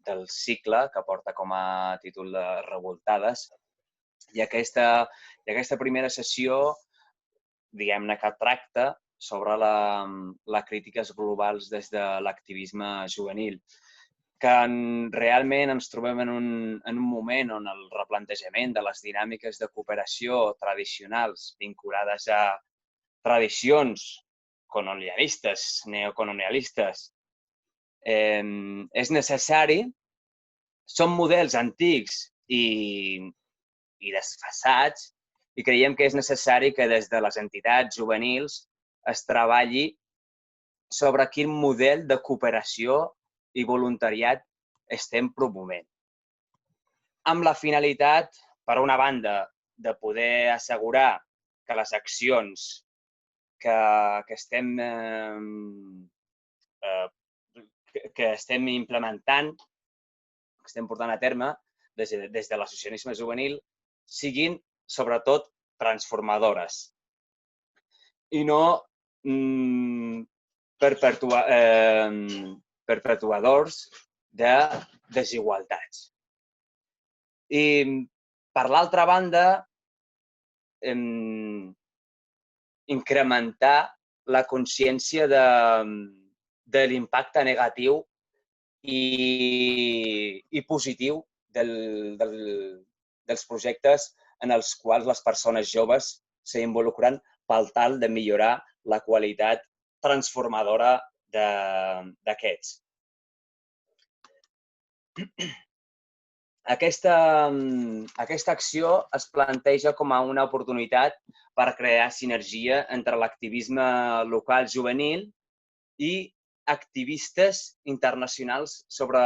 del cicle, que porta com a títol de Revoltades. I aquesta primera sessió, diguem-ne que tracta sobre les crítiques globals des de l'activisme juvenil, que realment ens trobem en un moment on el replantejament de les dinàmiques de cooperació tradicionals vinculades a tradicions colonialistes, neocolonialistes, és necessari. Són models antics i desfasats i creiem que és necessari que des de les entitats juvenils es treballi sobre quin model de cooperació i voluntariat estem promovent. Amb la finalitat, per una banda, de poder assegurar que les accions que estem implementant, que estem portant a terme des de l'associacionisme juvenil, siguin, sobretot, transformadores i no perpetuadors de desigualtats. I, per l'altra banda, incrementar la consciència de l'impacte negatiu i positiu dels projectes en els quals les persones joves s'involucren per tal de millorar la qualitat transformadora d'aquests. Aquesta acció es planteja com a una oportunitat per crear sinergia entre l'activisme local juvenil i activistes internacionals sobre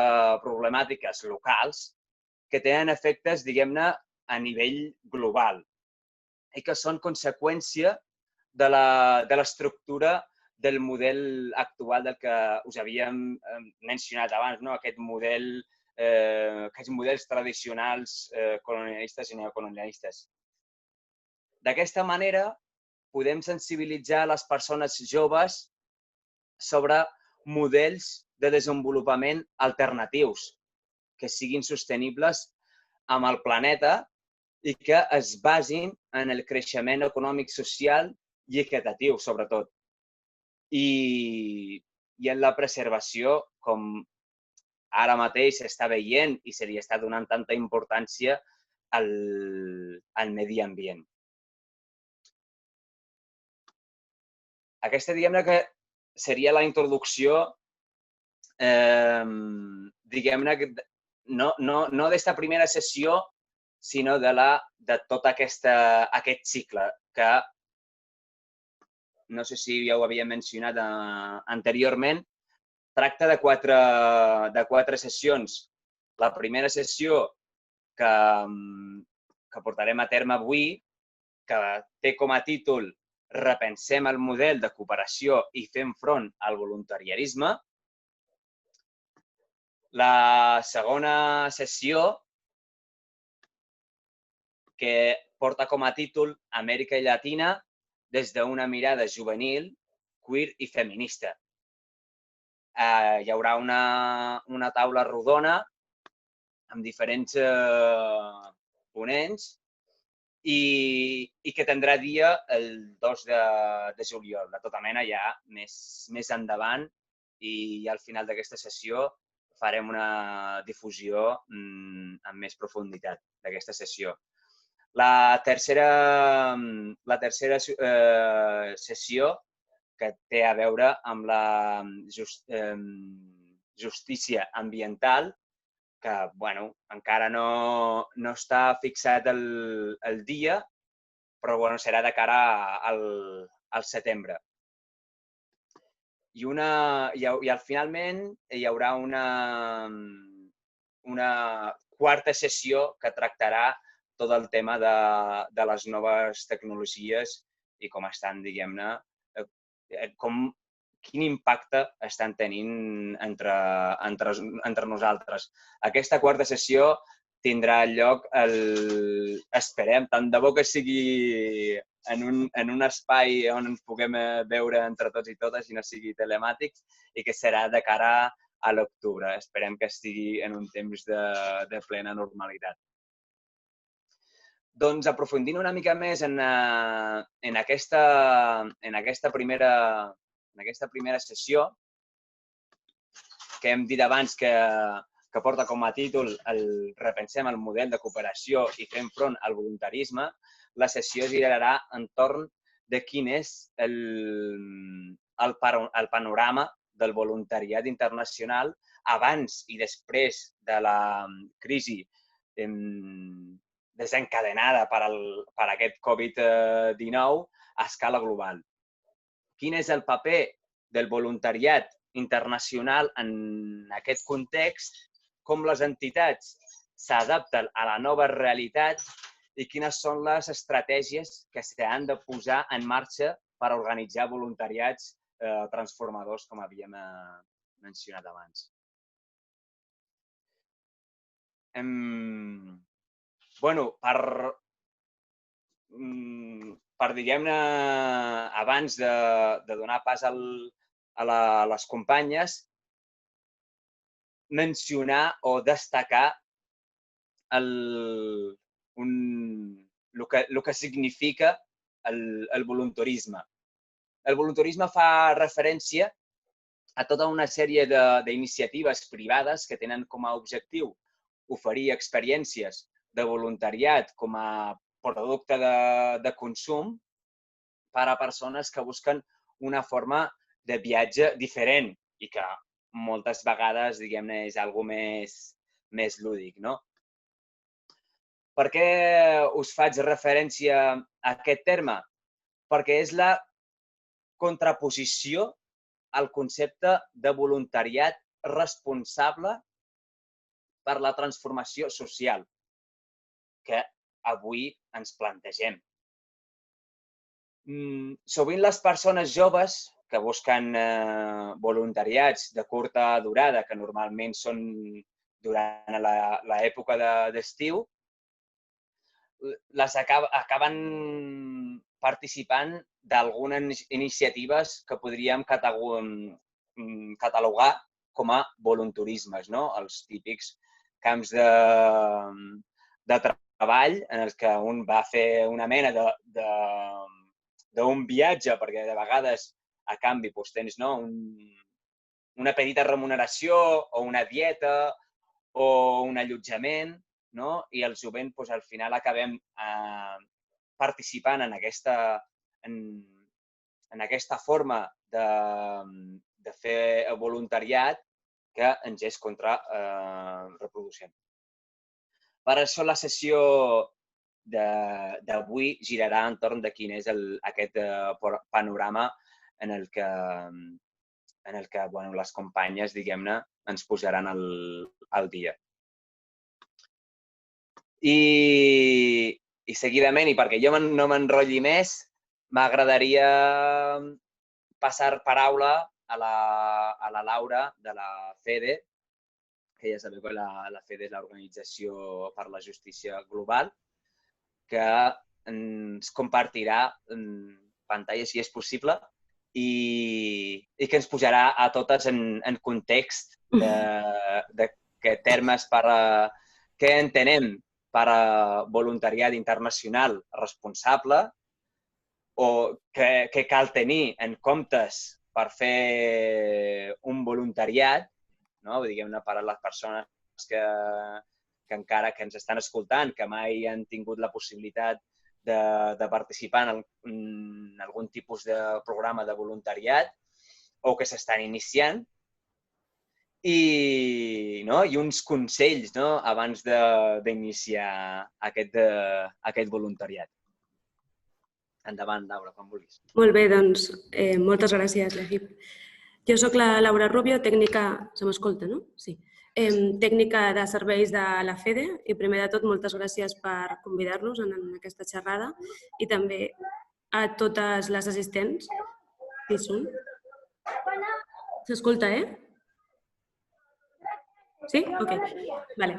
problemàtiques locals que tenen efectes, diguem-ne, a nivell global i que són conseqüència de l'estructura del model actual del que us havíem mencionat abans, aquests models tradicionals colonialistes i neocolonialistes. D'aquesta manera, podem sensibilitzar les persones joves sobre models de desenvolupament alternatius que siguin sostenibles amb el planeta i que es basin en el creixement econòmic, social i equitatiu, sobretot. I en la preservació, com ara mateix s'està veient i se li està donant tanta importància al medi ambient. Aquesta, diguem-ne, que seria la introducció, diguem-ne, no d'esta primera sessió, sinó de tot aquest cicle, que no sé si ja ho havia mencionat anteriorment, tracta de quatre sessions. La primera sessió que portarem a terme avui, que té com a títol Repensem el model de cooperació i fem front al voluntariarisme. La segona sessió, que porta com a títol Amèrica Llatina des d'una mirada juvenil, queer i feminista. Hi haurà una taula rodona amb diferents ponents i que tindrà dia el 2 de juliol. De tota mena, ja més endavant i al final d'aquesta sessió farem una difusió amb més profunditat d'aquesta sessió. La tercera sessió, que té a veure amb la justícia ambiental, que encara no està fixat el dia, però serà de cara al setembre. I finalment hi haurà una quarta sessió que tractarà tot el tema de les noves tecnologies i com estan, diguem-ne, quin impacte estan tenint entre nosaltres. Aquesta quarta sessió tindrà lloc, esperem, tant de bo que sigui en un espai on ens puguem veure entre tots i totes i no sigui telemàtic, i que serà de cara a l'octubre. Esperem que estigui en un temps de plena normalitat. Doncs aprofundint una mica més en aquesta primera sessió, que hem dit abans que porta com a títol Repensem el model de cooperació i fem front al voluntarisme, la sessió girarà entorn de quin és el panorama del voluntariat internacional abans i després de la crisi desencadenada per aquest Covid-19 a escala global. Quin és el paper del voluntariat internacional en aquest context, com les entitats s'adapten a la nova realitat i quines són les estratègies que s'han de posar en marxa per organitzar voluntariats transformadors, com havíem mencionat abans. Per diguem-ne, abans de donar pas a les companyes, mencionar o destacar el que significa el voluntarisme. El voluntarisme fa referència a tota una sèrie d'iniciatives privades que tenen com a objectiu oferir experiències de voluntariat com a producte de consum per a persones que busquen una forma de viatge diferent i que moltes vegades, diguem-ne, és algo més lúdic, no? Per què us faig referència a aquest terme? Perquè és la contraposició al concepte de voluntariat responsable per la transformació social que avui ens plantegem. Sovint les persones joves que busquen voluntariats de curta durada, que normalment són durant l'època d'estiu, acaben participant d'algunes iniciatives que podríem catalogar com a voluntarismes, no? Els típics camps de treball en els que un va fer una mena d'un viatge, perquè de vegades a canvi tens una petita remuneració o una dieta o un allotjament, i el jovent al final acabem participant en aquesta forma de fer voluntariat que ens és contraproducent. Per això la sessió d'avui girarà entorn de quin és aquest panorama en el que les companyes, diguem-ne, ens posaran al dia. I seguidament, i perquè jo no m'enrotlli més, m'agradaria passar paraula a la Laura de la FEDE, que ja sabeu que la FEDE és l'Organització per la Justícia Global, que ens compartirà pantalla, si és possible, i que ens posarà a totes en context de termes per què entenem per voluntariat internacional responsable o què cal tenir en comptes per fer un voluntariat, diguem-ne, per a les persones que encara que ens estan escoltant, que mai han tingut la possibilitat de participar en algun tipus de programa de voluntariat o que s'estan iniciant, i uns consells abans d'iniciar aquest voluntariat. Endavant, Laura, quan vulguis. Molt bé, doncs, moltes gràcies, l'equip. Jo soc la Laura Rubio, tècnica... Se m'escolta, no? Sí. Tècnica de serveis de la FEDE i primer de tot moltes gràcies per convidar-nos en aquesta xerrada i també a totes les assistents. Qui són? S'escolta, Sí? Ok. Vale.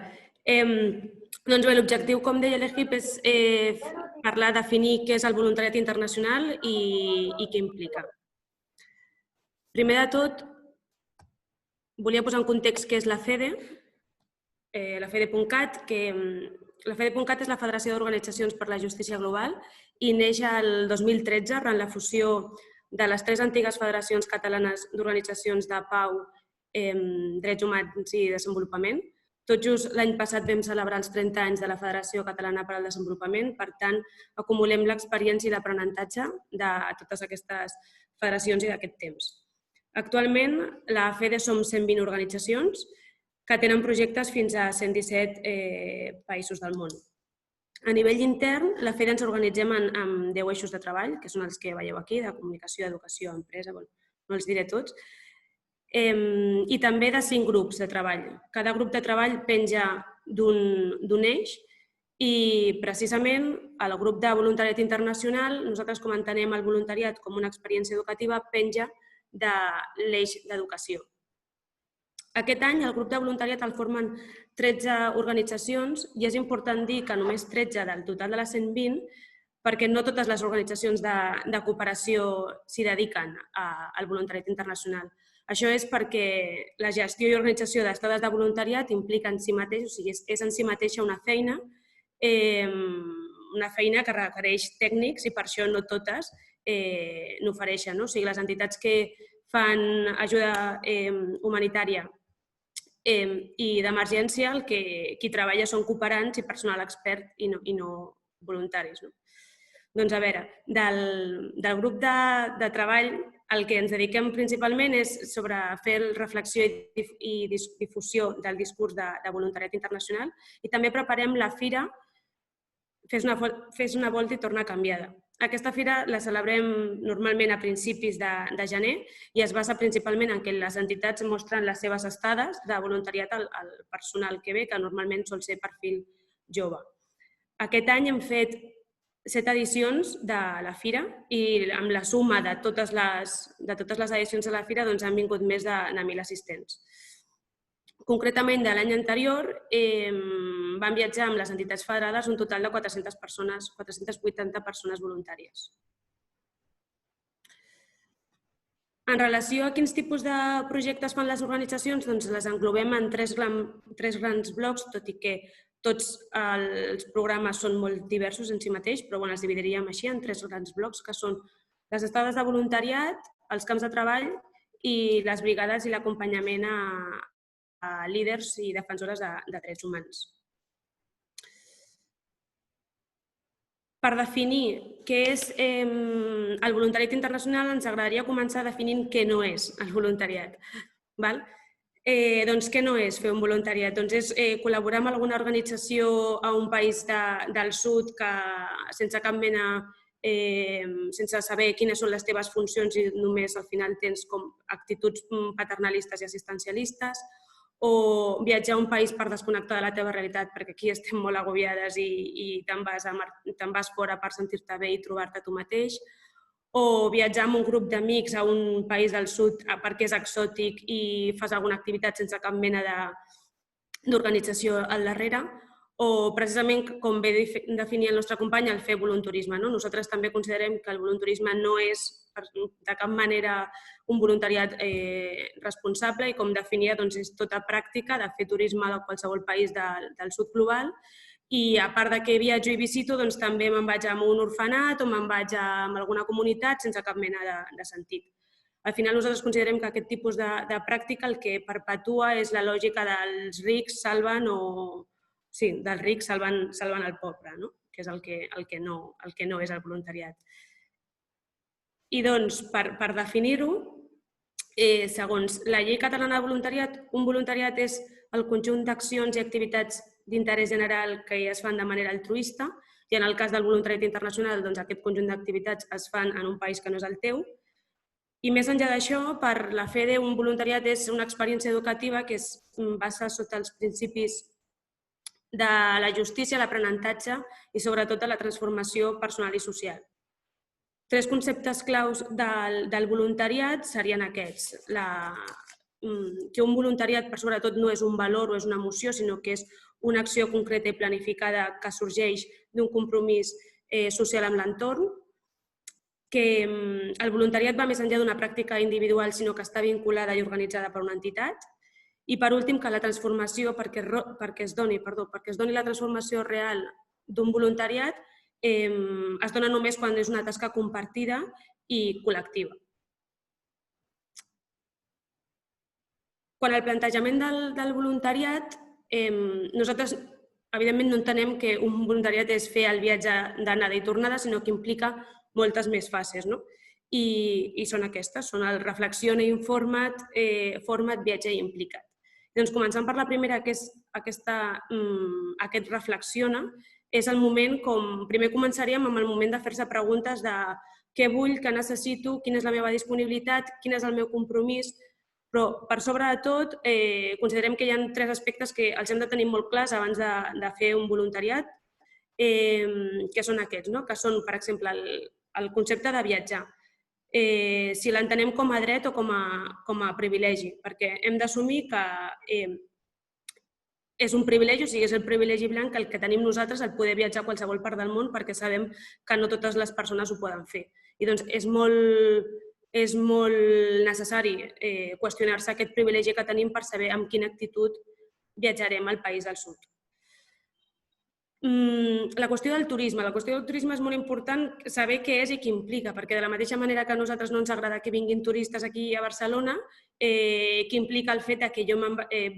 Doncs bé, l'objectiu, com deia l'equip, és parlar, definir què és el voluntariat internacional i què implica. Primer de tot, volia posar en context què és la FEDE, la FEDE.cat, que la FEDE.cat és la Federació d'Organitzacions per la Justícia Global i neix el 2013 arran la fusió de les 3 antigues federacions catalanes d'organitzacions de pau, drets humans i desenvolupament. Tot just l'any passat vam celebrar els 30 anys de la Federació Catalana per al Desenvolupament, per tant, acumulem l'experiència i l'aprenentatge de totes aquestes federacions i d'aquest temps. Actualment, la FEDE som 120 organitzacions que tenen projectes fins a 117 països del món. A nivell intern, la FEDE ens organitzem en 10 eixos de treball, que són els que veieu aquí, de comunicació, educació, empresa, no els diré tots, i també de 5 grups de treball. Cada grup de treball penja d'un eix i precisament el grup de voluntariat internacional, nosaltres com entenem el voluntariat com una experiència educativa, penja de l'eix d'educació. Aquest any el grup de voluntariat el formen 13 organitzacions i és important dir que només 13 del total de les 120 perquè no totes les organitzacions de cooperació s'hi dediquen al voluntariat internacional. Això és perquè la gestió i organització d'estades de voluntariat implica en si mateix, o sigui, és en si mateixa una feina que requereix tècnics i per això no totes n'ofereixen. O sigui, les entitats que fan ajuda humanitària i d'emergència, qui treballa són cooperants i personal expert i no voluntaris. Doncs a veure, del grup de treball el que ens dediquem principalment és sobre fer reflexió i difusió del discurs de voluntariat internacional i també preparem la fira Fes una volta i torna canviada. Aquesta fira la celebrem normalment a principis de gener i es basa principalment en que les entitats mostren les seves estades de voluntariat al personal que ve, que normalment sol ser perfil jove. Aquest any hem fet 7 edicions de la fira i amb la suma de totes les edicions de la fira han vingut més de 1.000 assistents. Concretament, de l'any anterior van viatjar amb les entitats federades un total de 480 persones voluntàries. En relació a quins tipus de projectes fan les organitzacions, doncs les englobem en 3 grans blocs, tot i que tots els programes són molt diversos en si mateix, però els dividiríem així en 3 grans blocs, que són les estades de voluntariat, els camps de treball i les brigades i l'acompanyament a líders i defensores de drets humans. Per definir què és el voluntariat internacional, ens agradaria començar definint què no és el voluntariat. Doncs què no és fer un voluntariat? Doncs és col·laborar amb alguna organització a un país del sud que sense cap mena, sense saber quines són les teves funcions i només al final tens com actituds paternalistes i assistencialistes, o viatjar a un país per desconnectar de la teva realitat perquè aquí estem molt agobiades i te'n vas fora per sentir-te bé i trobar-te tu mateix, o viatjar amb un grup d'amics a un país del sud perquè és exòtic i fas alguna activitat sense cap mena d'organització al darrere, o precisament, com bé definia el nostre company, el fer volunturisme. Nosaltres també considerem que el volunturisme no és de cap manera un voluntariat responsable i, com definia, és tota pràctica de fer turisme a qualsevol país del sud global. I a part que viatjo i visito, també me'n vaig a un orfenat o me'n vaig a alguna comunitat sense cap mena de sentit. Al final nosaltres considerem que aquest tipus de pràctica el que perpetua és la lògica dels rics salven el pobre, que és el que no és el voluntariat. I doncs, per definir-ho, segons la Llei Catalana de Voluntariat, un voluntariat és el conjunt d'accions i activitats d'interès general que es fan de manera altruista i en el cas del voluntariat internacional aquest conjunt d'activitats es fan en un país que no és el teu. I més enllà d'això, per la FEDE, un voluntariat és una experiència educativa que es basa sota els principis de la justícia, l'aprenentatge i sobretot de la transformació personal i social. 3 conceptes claus del voluntariat serien aquests. Que un voluntariat, per sobretot, no és un valor o és una emoció, sinó que és una acció concreta i planificada que sorgeix d'un compromís social amb l'entorn, que el voluntariat va més enllà d'una pràctica individual, sinó que està vinculada i organitzada per una entitat, I per últim, que la transformació, perquè es doni la transformació real d'un voluntariat, es dona només quan és una tasca compartida i col·lectiva. Quan al plantejament del voluntariat, nosaltres, evidentment, no entenem que un voluntariat és fer el viatge d'anada i tornada, sinó que implica moltes més fases, no? I són aquestes, són el reflexiona, informa't, forma't, viatge i implica't. Doncs començant per la primera, que és aquest reflexiona, és el moment com... Primer començaríem amb el moment de fer-se preguntes de què vull, què necessito, quina és la meva disponibilitat, quin és el meu compromís, però per sobre de tot considerem que hi ha 3 aspectes que els hem de tenir molt clars abans de fer un voluntariat, que són aquests, que són, per exemple, el concepte de viatjar. Si l'entenem com a dret o com a privilegi, perquè hem d'assumir que és un privilegi, o sigui, és el privilegi blanc el que tenim nosaltres, el poder viatjar a qualsevol part del món, perquè sabem que no totes les persones ho poden fer. I doncs és molt necessari qüestionar-se aquest privilegi que tenim per saber amb quina actitud viatjarem al país del sud. La qüestió del turisme. La qüestió del turisme és molt important saber què és i què implica, perquè de la mateixa manera que a nosaltres no ens agrada que vinguin turistes aquí a Barcelona, que implica el fet que jo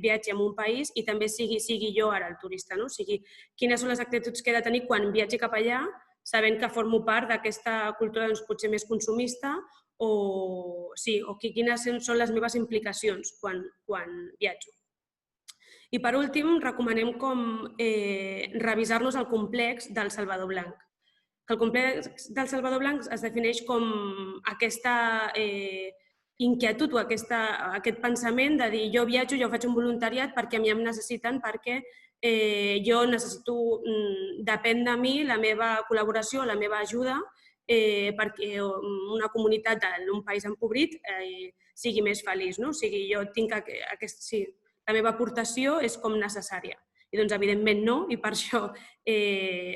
viatgi a un país i també sigui jo ara el turista, no? O sigui, quines són les actituds que he de tenir quan viatgi cap allà, sabent que formo part d'aquesta cultura potser més consumista o quines són les meves implicacions quan viatjo. I per últim, recomanem com revisar-nos el complex del Salvador Blanc. El complex del Salvador Blanc es defineix com aquesta inquietud o aquest pensament de dir jo viatjo, jo faig un voluntariat perquè a mi em necessiten, perquè jo necessito, depèn de mi, la meva col·laboració, la meva ajuda, perquè una comunitat d'un país empobrit sigui més feliç. O sigui, jo tinc la meva aportació és com necessària. I doncs, evidentment, no, i per això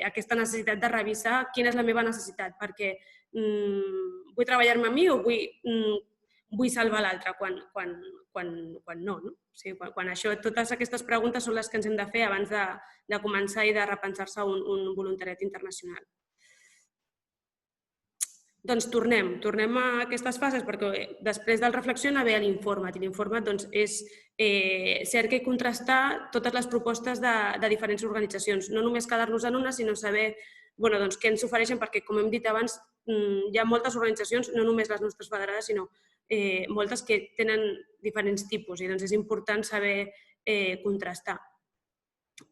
aquesta necessitat de revisar quina és la meva necessitat, perquè vull treballar-me a mi o vull salvar l'altre quan no. O sigui, totes aquestes preguntes són les que ens hem de fer abans de començar i de repensar-se un voluntariat internacional. Doncs tornem a aquestes fases, perquè després del reflexiona ve l'informat, i l'informat és cercar i contrastar totes les propostes de diferents organitzacions. No només quedar-nos en una, sinó saber què ens ofereixen, perquè, com hem dit abans, hi ha moltes organitzacions, no només les nostres federades, sinó moltes que tenen diferents tipus, i és important saber contrastar.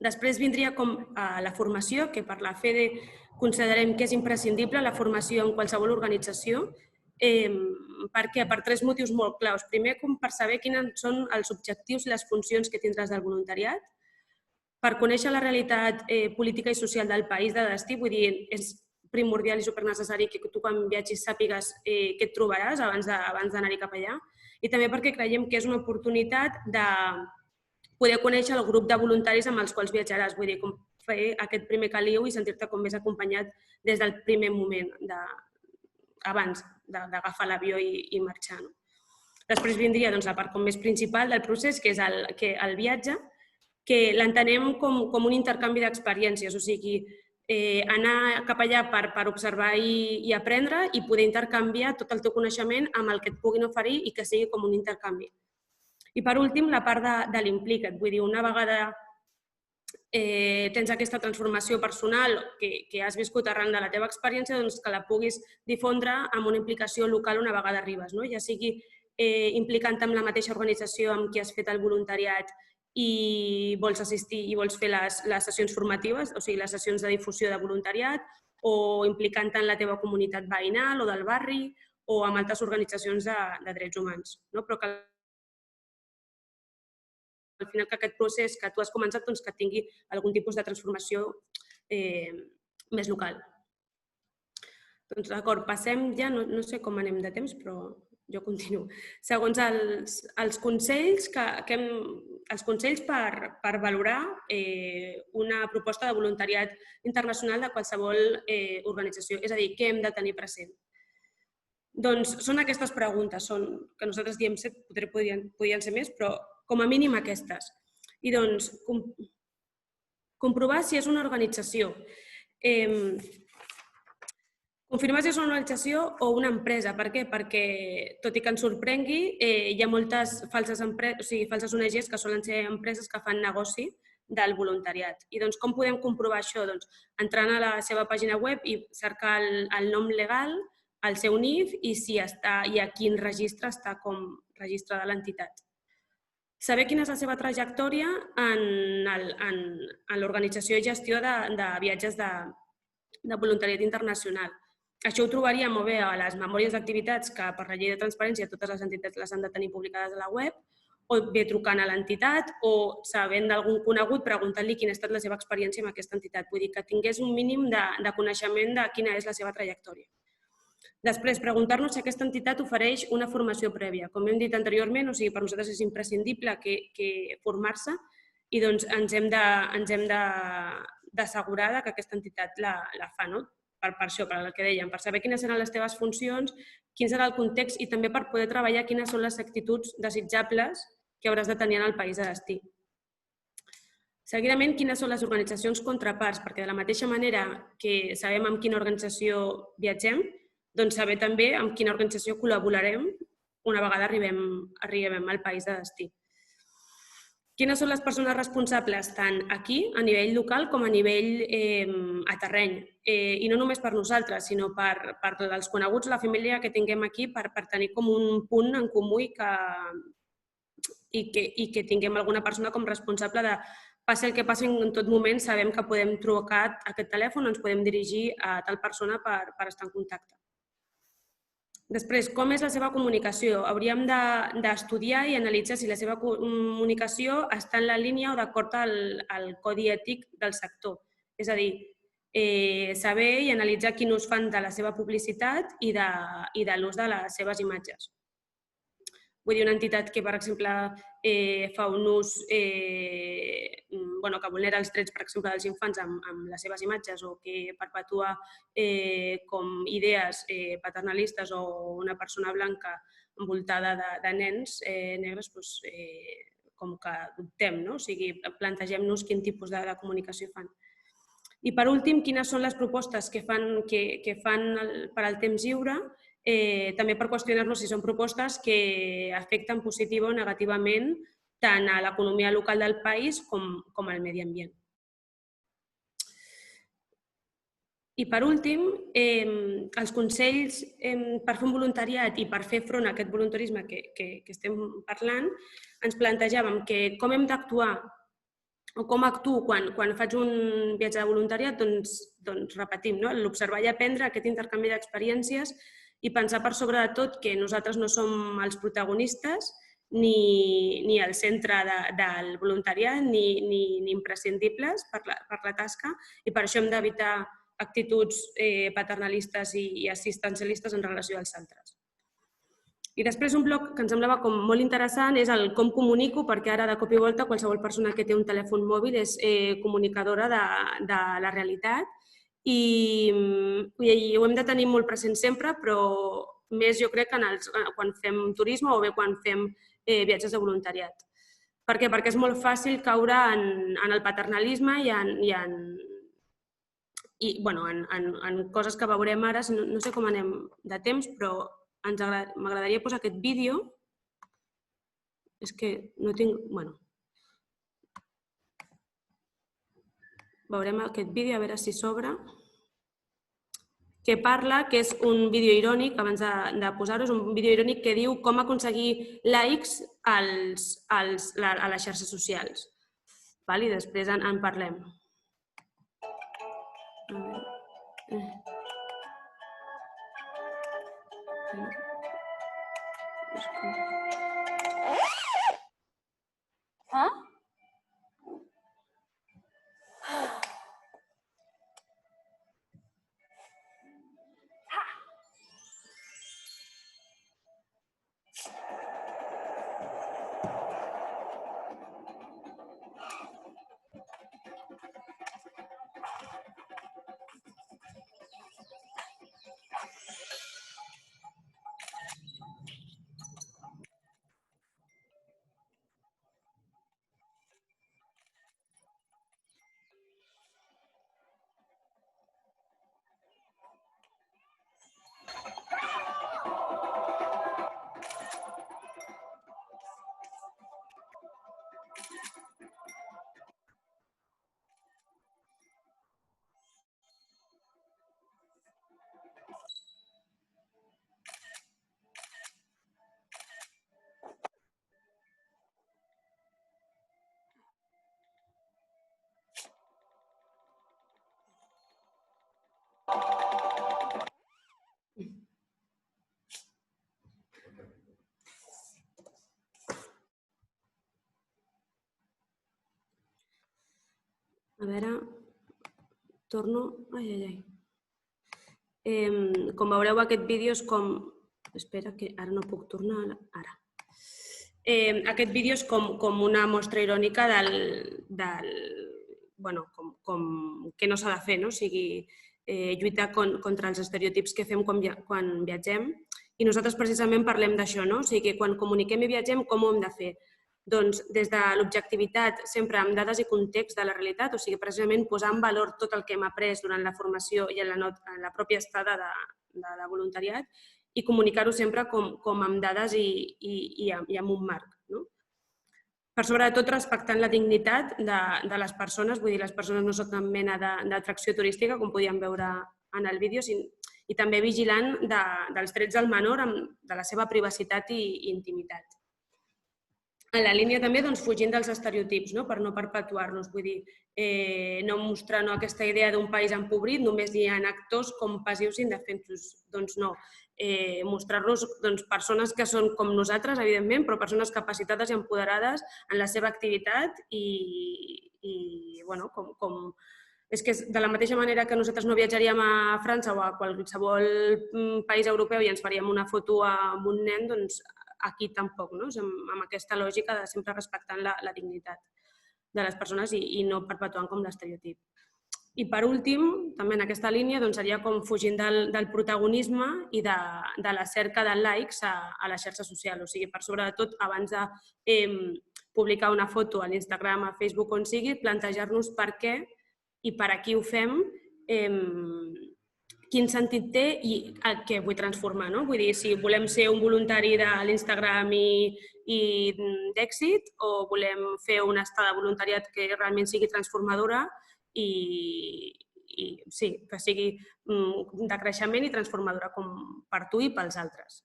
Després vindria com la formació, que per la FEDE considerem que és imprescindible la formació en qualsevol organització. Per què? Per 3 motius molt claus. Primer, per saber quins són els objectius i les funcions que tindràs del voluntariat, per conèixer la realitat política i social del país de destí, vull dir, és primordial i supernecessari que tu quan viatgis sàpigues què et trobaràs abans d'anar-hi cap allà, i també perquè creiem que és una oportunitat de poder conèixer el grup de voluntaris amb els quals viatjaràs, vull dir, com fer aquest primer caliu i sentir-te com més acompanyat des del primer moment, abans d'agafar l'avió i marxar. Després vindria la part més principal del procés, que és el viatge, que l'entenem com un intercanvi d'experiències, o sigui, anar cap allà per observar i aprendre i poder intercanviar tot el teu coneixement amb el que et puguin oferir i que sigui com un intercanvi. I per últim, la part de l'implica't, vull dir, una vegada tens aquesta transformació personal que has viscut arran de la teva experiència, doncs que la puguis difondre amb una implicació local una vegada arribes, ja sigui implicant-te amb la mateixa organització amb qui has fet el voluntariat i vols assistir i vols fer les sessions formatives, o sigui, les sessions de difusió de voluntariat, o implicant-te en la teva comunitat veïnal o del barri o amb altres organitzacions de drets humans. Però que al final que aquest procés que tu has començat que tingui algun tipus de transformació més local. Doncs d'acord, passem ja, no sé com anem de temps, però jo continuo. Segons els consells per valorar una proposta de voluntariat internacional de qualsevol organització, és a dir, què hem de tenir present? Doncs són aquestes preguntes, que nosaltres diem 7, podrien ser més, però com a mínim aquestes. I doncs, comprovar si és una organització. Confirmar si és una organització o una empresa. Per què? Perquè, tot i que ens sorprengui, hi ha moltes falses ONGs que solen ser empreses que fan negoci del voluntariat. I doncs com podem comprovar això? Doncs entrant a la seva pàgina web i cercar el nom legal, el seu NIF i si està i a quin registre està com registrada l'entitat. Saber quina és la seva trajectòria en l'organització i gestió de viatges de voluntariat internacional. Això ho trobaríem o bé a les memòries d'activitats que per la llei de transparència totes les entitats les han de tenir publicades a la web, o bé trucant a l'entitat o sabent d'algun conegut preguntant-li quina ha estat la seva experiència amb aquesta entitat. Vull dir que tingués un mínim de coneixement de quina és la seva trajectòria. Després, preguntar-nos si aquesta entitat ofereix una formació prèvia. Com hem dit anteriorment, per nosaltres és imprescindible que formar-se i doncs ens hem d'assegurar que aquesta entitat la fa, no? Per això, per el que dèiem, per saber quines seran les teves funcions, quin serà el context i també per poder treballar quines són les actituds desitjables que hauràs de tenir en el país de destí. Seguidament, quines són les organitzacions contraparts, perquè de la mateixa manera que sabem amb quina organització viatgem, doncs saber també amb quina organització col·laborarem una vegada arribem al país de destí. Quines són les persones responsables tant aquí, a nivell local, com a nivell a terreny? I no només per nosaltres, sinó per els coneguts, la família que tinguem aquí, per tenir com un punt en comú i que tinguem alguna persona com responsable de passi el que passi en tot moment, sabem que podem trucar a aquest telèfon o ens podem dirigir a tal persona per estar en contacte. Després, com és la seva comunicació? Hauríem d'estudiar i analitzar si la seva comunicació està en la línia o d'acord al codi ètic del sector. És a dir, saber i analitzar quin ús fan de la seva publicitat i de l'ús de les seves imatges. Vull dir, una entitat que, per exemple, fa un ús que vulnera els drets, per exemple, dels infants amb les seves imatges o que perpetua com idees paternalistes o una persona blanca envoltada de nens negres, com que dubtem, no? O sigui, plantegem-nos quin tipus de comunicació fan. I, per últim, quines són les propostes que fan per al temps lliure, també per qüestionar-nos si són propostes que afecten positiva o negativament tant a l'economia local del país com al medi ambient. I, per últim, els consells per fer un voluntariat i per fer front a aquest voluntarisme que estem parlant, ens plantejàvem que com hem d'actuar o com actuo quan faig un viatge de voluntariat, doncs repetim, l'observar i aprendre aquest intercanvi d'experiències i pensar per sobre de tot que nosaltres no som els protagonistes ni el centre del voluntariat ni imprescindibles per la tasca i per això hem d'evitar actituds paternalistes i assistencialistes en relació als altres. I després un bloc que ens semblava com molt interessant és el com comunico, perquè ara de cop i volta qualsevol persona que té un telèfon mòbil és comunicadora de la realitat i ho hem de tenir molt present sempre, però més jo crec quan fem turisme o bé quan fem viatges de voluntariat. Per què? Perquè és molt fàcil caure en el paternalisme i en coses que veurem ara, no sé com anem de temps, però m'agradaria posar aquest vídeo. És que no tinc... Veurem aquest vídeo, a veure si s'obre. Que parla, que és un vídeo irònic, abans de posar-ho, és un vídeo irònic que diu com aconseguir likes a les xarxes socials. I després en parlem. A veure, torno... Ai, ai, ai. Com veureu, aquest vídeo és com... Espera, que ara no puc tornar. Ara. Aquest vídeo és com una mostra irònica bueno, com què no s'ha de fer, no? O sigui, lluitar contra els estereotips que fem quan viatgem. I nosaltres precisament parlem d'això, no? O sigui, quan comuniquem i viatgem, com ho hem de fer? Doncs des de l'objectivitat, sempre amb dades i context de la realitat, o sigui, precisament posar en valor tot el que hem après durant la formació i en la pròpia estada de voluntariat i comunicar-ho sempre com amb dades i amb un marc. No? Per sobre de tot, respectant la dignitat de les persones, vull dir, les persones no són cap mena d'atracció turística, com podíem veure en el vídeo, i també vigilant dels drets del menor, de la seva privacitat i intimitat. En la línia també fugint dels estereotips, per no perpetuar-los, vull dir, no mostrar aquesta idea d'un país empobrit, només hi ha actors com passius indefensos, doncs no. Mostrar-los persones que són com nosaltres, evidentment, però persones capacitades i empoderades en la seva activitat i bueno, és que de la mateixa manera que nosaltres no viatjaríem a França o a qualsevol país europeu i ens faríem una foto amb un nen, doncs aquí tampoc, no? Amb aquesta lògica de sempre respectant la dignitat de les persones i no perpetuant com l'estereotip. I per últim, també en aquesta línia, seria com fugint del protagonisme i de la cerca de likes a la xarxa social. O sigui, per sobre de tot, abans de publicar una foto a l'Instagram, a Facebook, on sigui, plantejar-nos per què i per a qui ho fem, quin sentit té i el que vull transformar. No? Vull dir, si volem ser un voluntari de l'Instagram i d'èxit o volem fer una estada de voluntariat que realment sigui transformadora i sí, que sigui de creixement i transformadora com per tu i pels altres.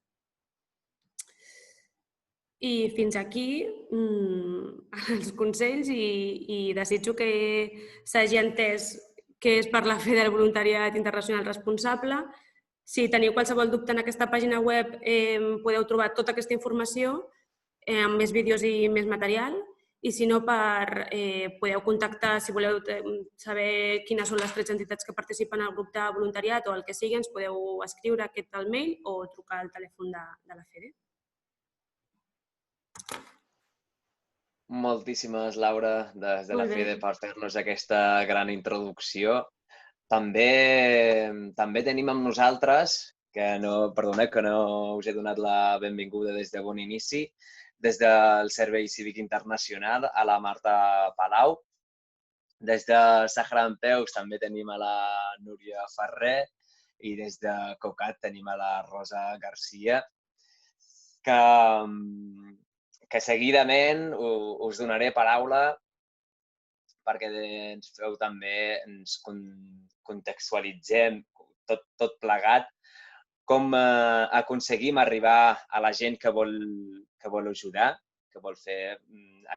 I fins aquí els consells i desitjo que s'hagi entès què és per la FEDE el voluntariat internacional responsable. Si teniu qualsevol dubte en aquesta pàgina web podeu trobar tota aquesta informació amb més vídeos i més material i si no podeu contactar, si voleu saber quines són les 13 entitats que participen al grup de voluntariat o el que sigui, ens podeu escriure aquest al mail o trucar al telèfon de la FEDE. Moltíssimes, Laura, des de la FEDE per fer-nos aquesta gran introducció. També tenim amb nosaltres, perdoneu que no us he donat la benvinguda des de bon inici, des del Servei Cívic Internacional, a la Marta Palau. Des de Sàhara Dempeus també tenim a la Núria Ferrer i des de COCAT tenim a la Rosa Garcia, que seguidament us donaré paraula perquè ens feu també, ens contextualitzem tot plegat com aconseguim arribar a la gent que vol ajudar, que vol fer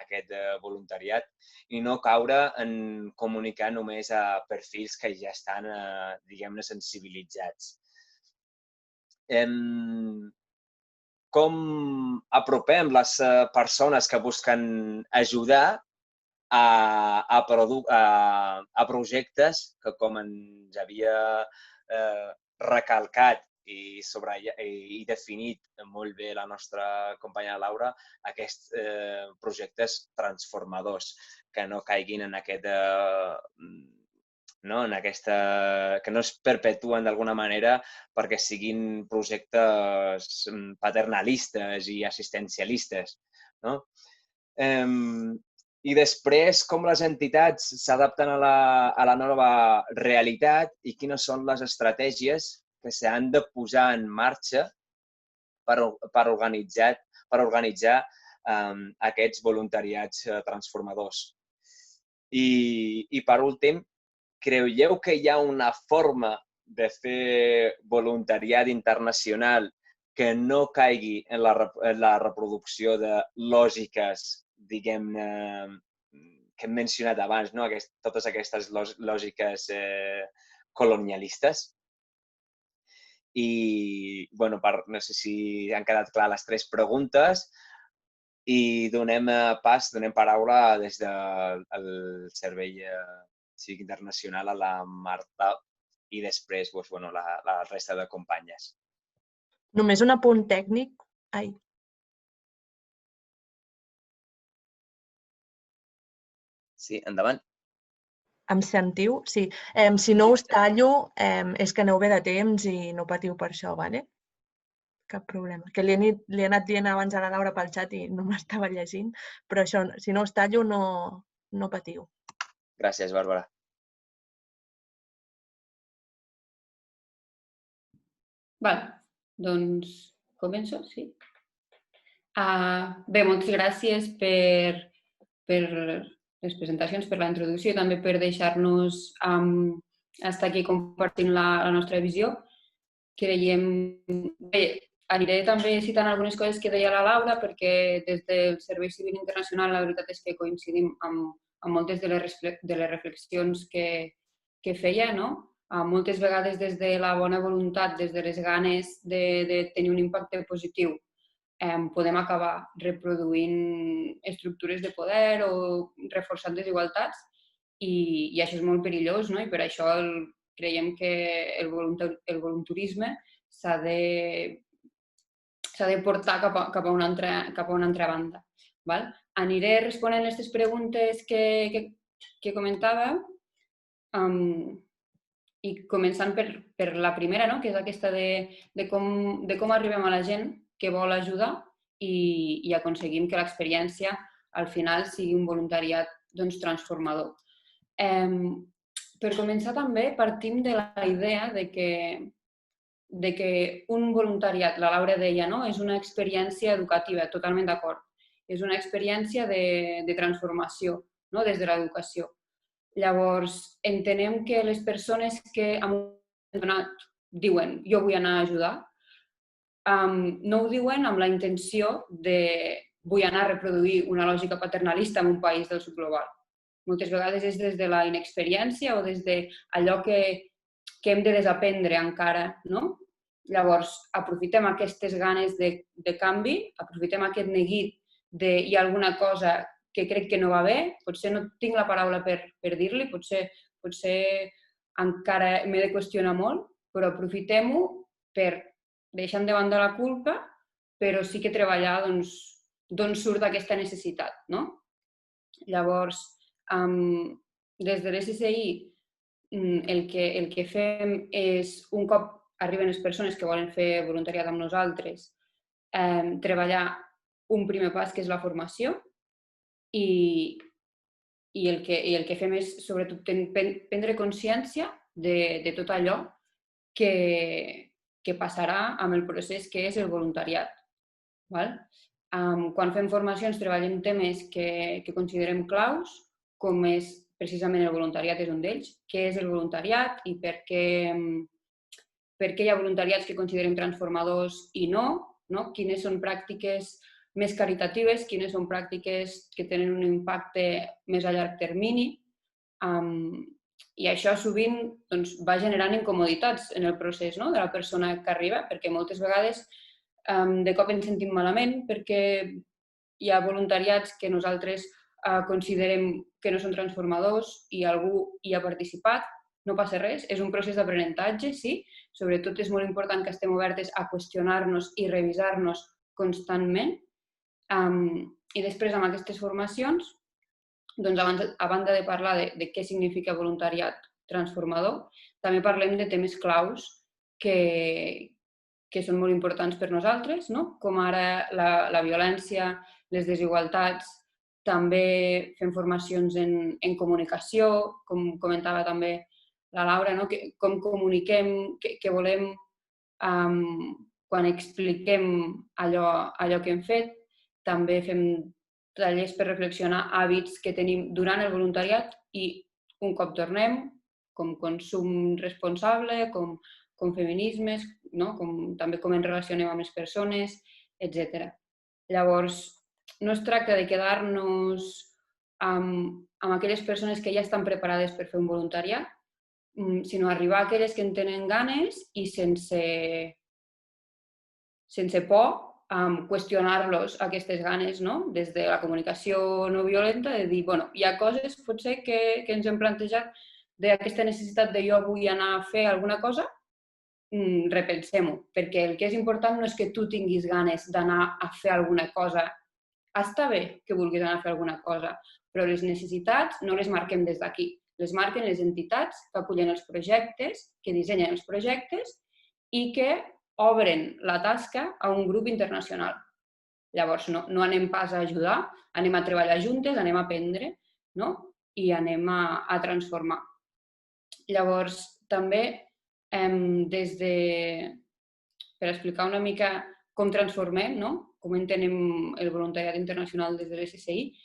aquest voluntariat i no caure en comunicar només a perfils que ja estan, diguem-ne, sensibilitzats. Com apropem les persones que busquen ajudar a projectes que, com ens havia recalcat i definit molt bé la nostra companya Laura, aquests projectes transformadors, que no caiguin en que no es perpetuen d'alguna manera perquè siguin projectes paternalistes i assistencialistes. I després, com les entitats s'adapten a la nova realitat i quines són les estratègies que s'han de posar en marxa per organitzar aquests voluntariats transformadors. I per últim, creieu que hi ha una forma de fer voluntariat internacional que no caigui en la reproducció de lògiques, diguem-ne, que hem mencionat abans, totes aquestes lògiques colonialistes? I, no sé si han quedat clar les 3 preguntes i donem paraula des del servei sigui internacional, a la Marta i després la resta de companyes. Només un apunt tècnic. Ai. Sí, endavant. Em sentiu? Sí. Si no us tallo, és que aneu bé de temps i no patiu per això, vale? Cap problema. Que li he anat dient abans a la Laura pel xat i no m'estava llegint, però això, si no us tallo, no patiu. Gràcies, Bàrbara. Val, doncs començo, sí? Bé, moltes gràcies per les presentacions, per la introducció i també per deixar-nos estar aquí compartint la nostra visió. Bé, aniré també citant algunes coses que deia la Laura perquè des del Servei Civil Internacional la veritat és que coincidim amb moltes de les reflexions que feia, no? Moltes vegades des de la bona voluntat, des de les ganes de tenir un impacte positiu, podem acabar reproduint estructures de poder o reforçant desigualtats i això és molt perillós, no? I per això creiem que el voluntarisme s'ha de portar cap a una altra banda. Aniré responent a aquestes preguntes que comentava i començant per la primera, que és aquesta de com arribem a la gent que vol ajudar i aconseguim que l'experiència al final sigui un voluntariat transformador. Per començar també partim de la idea de que un voluntariat, la Laura deia, és una experiència educativa, totalment d'acord. És una experiència de transformació des de l'educació. Llavors, entenem que les persones que en un moment donat diuen jo vull anar a ajudar, no ho diuen amb la intenció de vull anar a reproduir una lògica paternalista en un país del sud global. Moltes vegades és des de la inexperiència o des d'allò que hem de desaprendre encara. Llavors, aprofitem aquestes ganes de canvi, aprofitem aquest neguit de hi ha alguna cosa que crec que no va bé, potser no tinc la paraula per dir-li, potser encara m'he de qüestionar molt, però aprofitem-ho per deixar de banda la culpa, però sí que treballar d'on surt aquesta necessitat. Llavors, des de l'SSI el que fem és, un cop arriben les persones que volen fer voluntariat amb nosaltres, treballar un primer pas que és la formació i el que fem és, sobretot, prendre consciència de tot allò que passarà amb el procés que és el voluntariat. Quan fem formacions treballem temes que considerem claus, com és precisament el voluntariat és un d'ells, què és el voluntariat i per què hi ha voluntariats que considerem transformadors i no, quines són pràctiques més caritatives, quines són pràctiques que tenen un impacte més a llarg termini. I això sovint va generant incomoditats en el procés de la persona que arriba, perquè moltes vegades de cop ens sentim malament perquè hi ha voluntariats que nosaltres considerem que no són transformadors i algú hi ha participat. No passa res, és un procés d'aprenentatge, sí. Sobretot és molt important que estem obertes a qüestionar-nos i revisar-nos constantment. I després, amb aquestes formacions, a banda de parlar de què significa voluntariat transformador, també parlem de temes claus que són molt importants per nosaltres, com ara la violència, les desigualtats. També fem formacions en comunicació, com comentava també la Laura, com comuniquem, què volem quan expliquem allò que hem fet. També fem tallers per reflexionar hàbits que tenim durant el voluntariat i un cop tornem, com consum responsable, com feminismes, també com ens relacionem amb les persones, etc. Llavors, no es tracta de quedar-nos amb aquelles persones que ja estan preparades per fer un voluntariat, sinó arribar a aquelles que en tenen ganes i sense por qüestionar-los aquestes ganes, no? Des de la comunicació no violenta, de dir, bueno, hi ha coses potser que ens hem plantejat d'aquesta necessitat de jo vull anar a fer alguna cosa, repensem-ho, perquè el que és important no és que tu tinguis ganes d'anar a fer alguna cosa. Està bé que vulguis anar a fer alguna cosa, però les necessitats no les marquem des d'aquí. Les marquen les entitats que acullen els projectes, que dissenyen els projectes i que obren la tasca a un grup internacional. Llavors, no anem pas a ajudar, anem a treballar juntes, anem a aprendre, no? I anem a transformar. Llavors, també, per explicar una mica com transformem, no? Com entenem el voluntariat internacional des de l'SSI,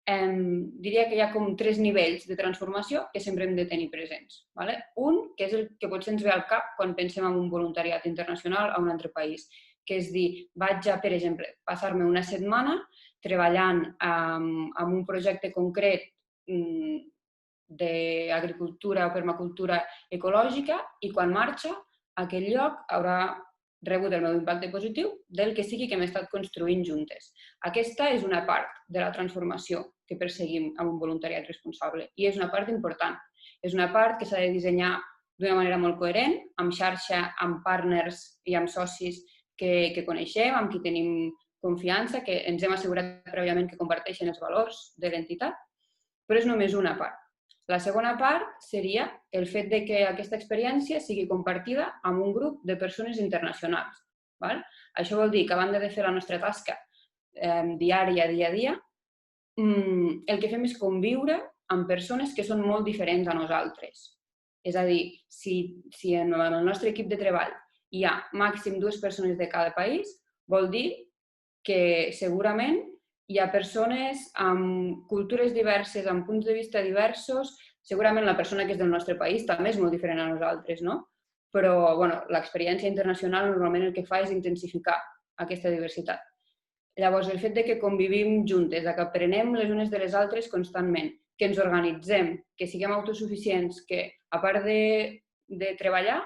diria que hi ha com 3 nivells de transformació que sempre hem de tenir presents. Un, que és el que potser ens ve al cap quan pensem en un voluntariat internacional a un altre país, que és dir, vaig a, per exemple, passar-me una setmana treballant en un projecte concret d'agricultura o permacultura ecològica i quan marxa, aquell lloc haurà rebut el meu impacte positiu del que sigui que hem estat construint juntes. Aquesta és una part de la transformació que perseguim amb un voluntariat responsable i és una part important. És una part que s'ha de dissenyar d'una manera molt coherent, amb xarxa, amb partners i amb socis que coneixem, amb qui tenim confiança, que ens hem assegurat prèviament que comparteixen els valors de l'entitat, però és només una part. La segona part seria el fet de que aquesta experiència sigui compartida amb un grup de persones internacionals. Això vol dir que a banda de fer la nostra tasca diària, dia a dia, el que fem és conviure amb persones que són molt diferents a nosaltres. És a dir, si en el nostre equip de treball hi ha màxim 2 persones de cada país, vol dir que segurament hi ha persones amb cultures diverses, amb punts de vista diversos. Segurament la persona que és del nostre país també és molt diferent a nosaltres, no? Però l'experiència internacional normalment el que fa és intensificar aquesta diversitat. Llavors, el fet de que convivim juntes, que aprenem les unes de les altres constantment, que ens organitzem, que siguem autosuficients, que a part de treballar,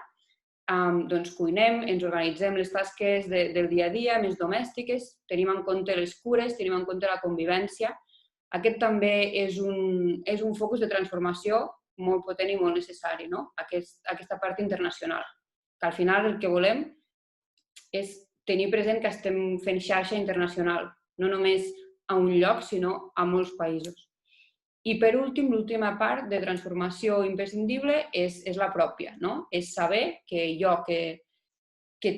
doncs cuinem, ens organitzem les tasques del dia a dia, més domèstiques, tenim en compte les cures, tenim en compte la convivència. Aquest també és un focus de transformació molt potent i molt necessari, no? Aquesta part internacional, que al final el que volem és tenir present que estem fent xarxa internacional, no només a un lloc, sinó a molts països. I per últim, l'última part de transformació imprescindible és la pròpia, no? És saber que jo que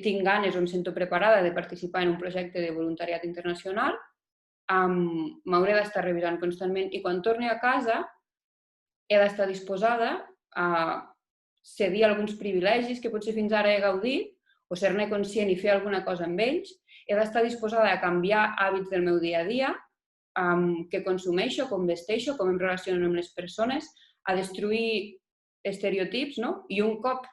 tinc ganes o em sento preparada de participar en un projecte de voluntariat internacional, m'hauré d'estar revisant constantment i quan torni a casa he d'estar disposada a cedir alguns privilegis que potser fins ara he gaudit o ser-ne conscient i fer alguna cosa amb ells. He d'estar disposada a canviar hàbits del meu dia a dia, què consumeixo, com vesteixo, com em relaciono amb les persones, a destruir estereotips, no? I un cop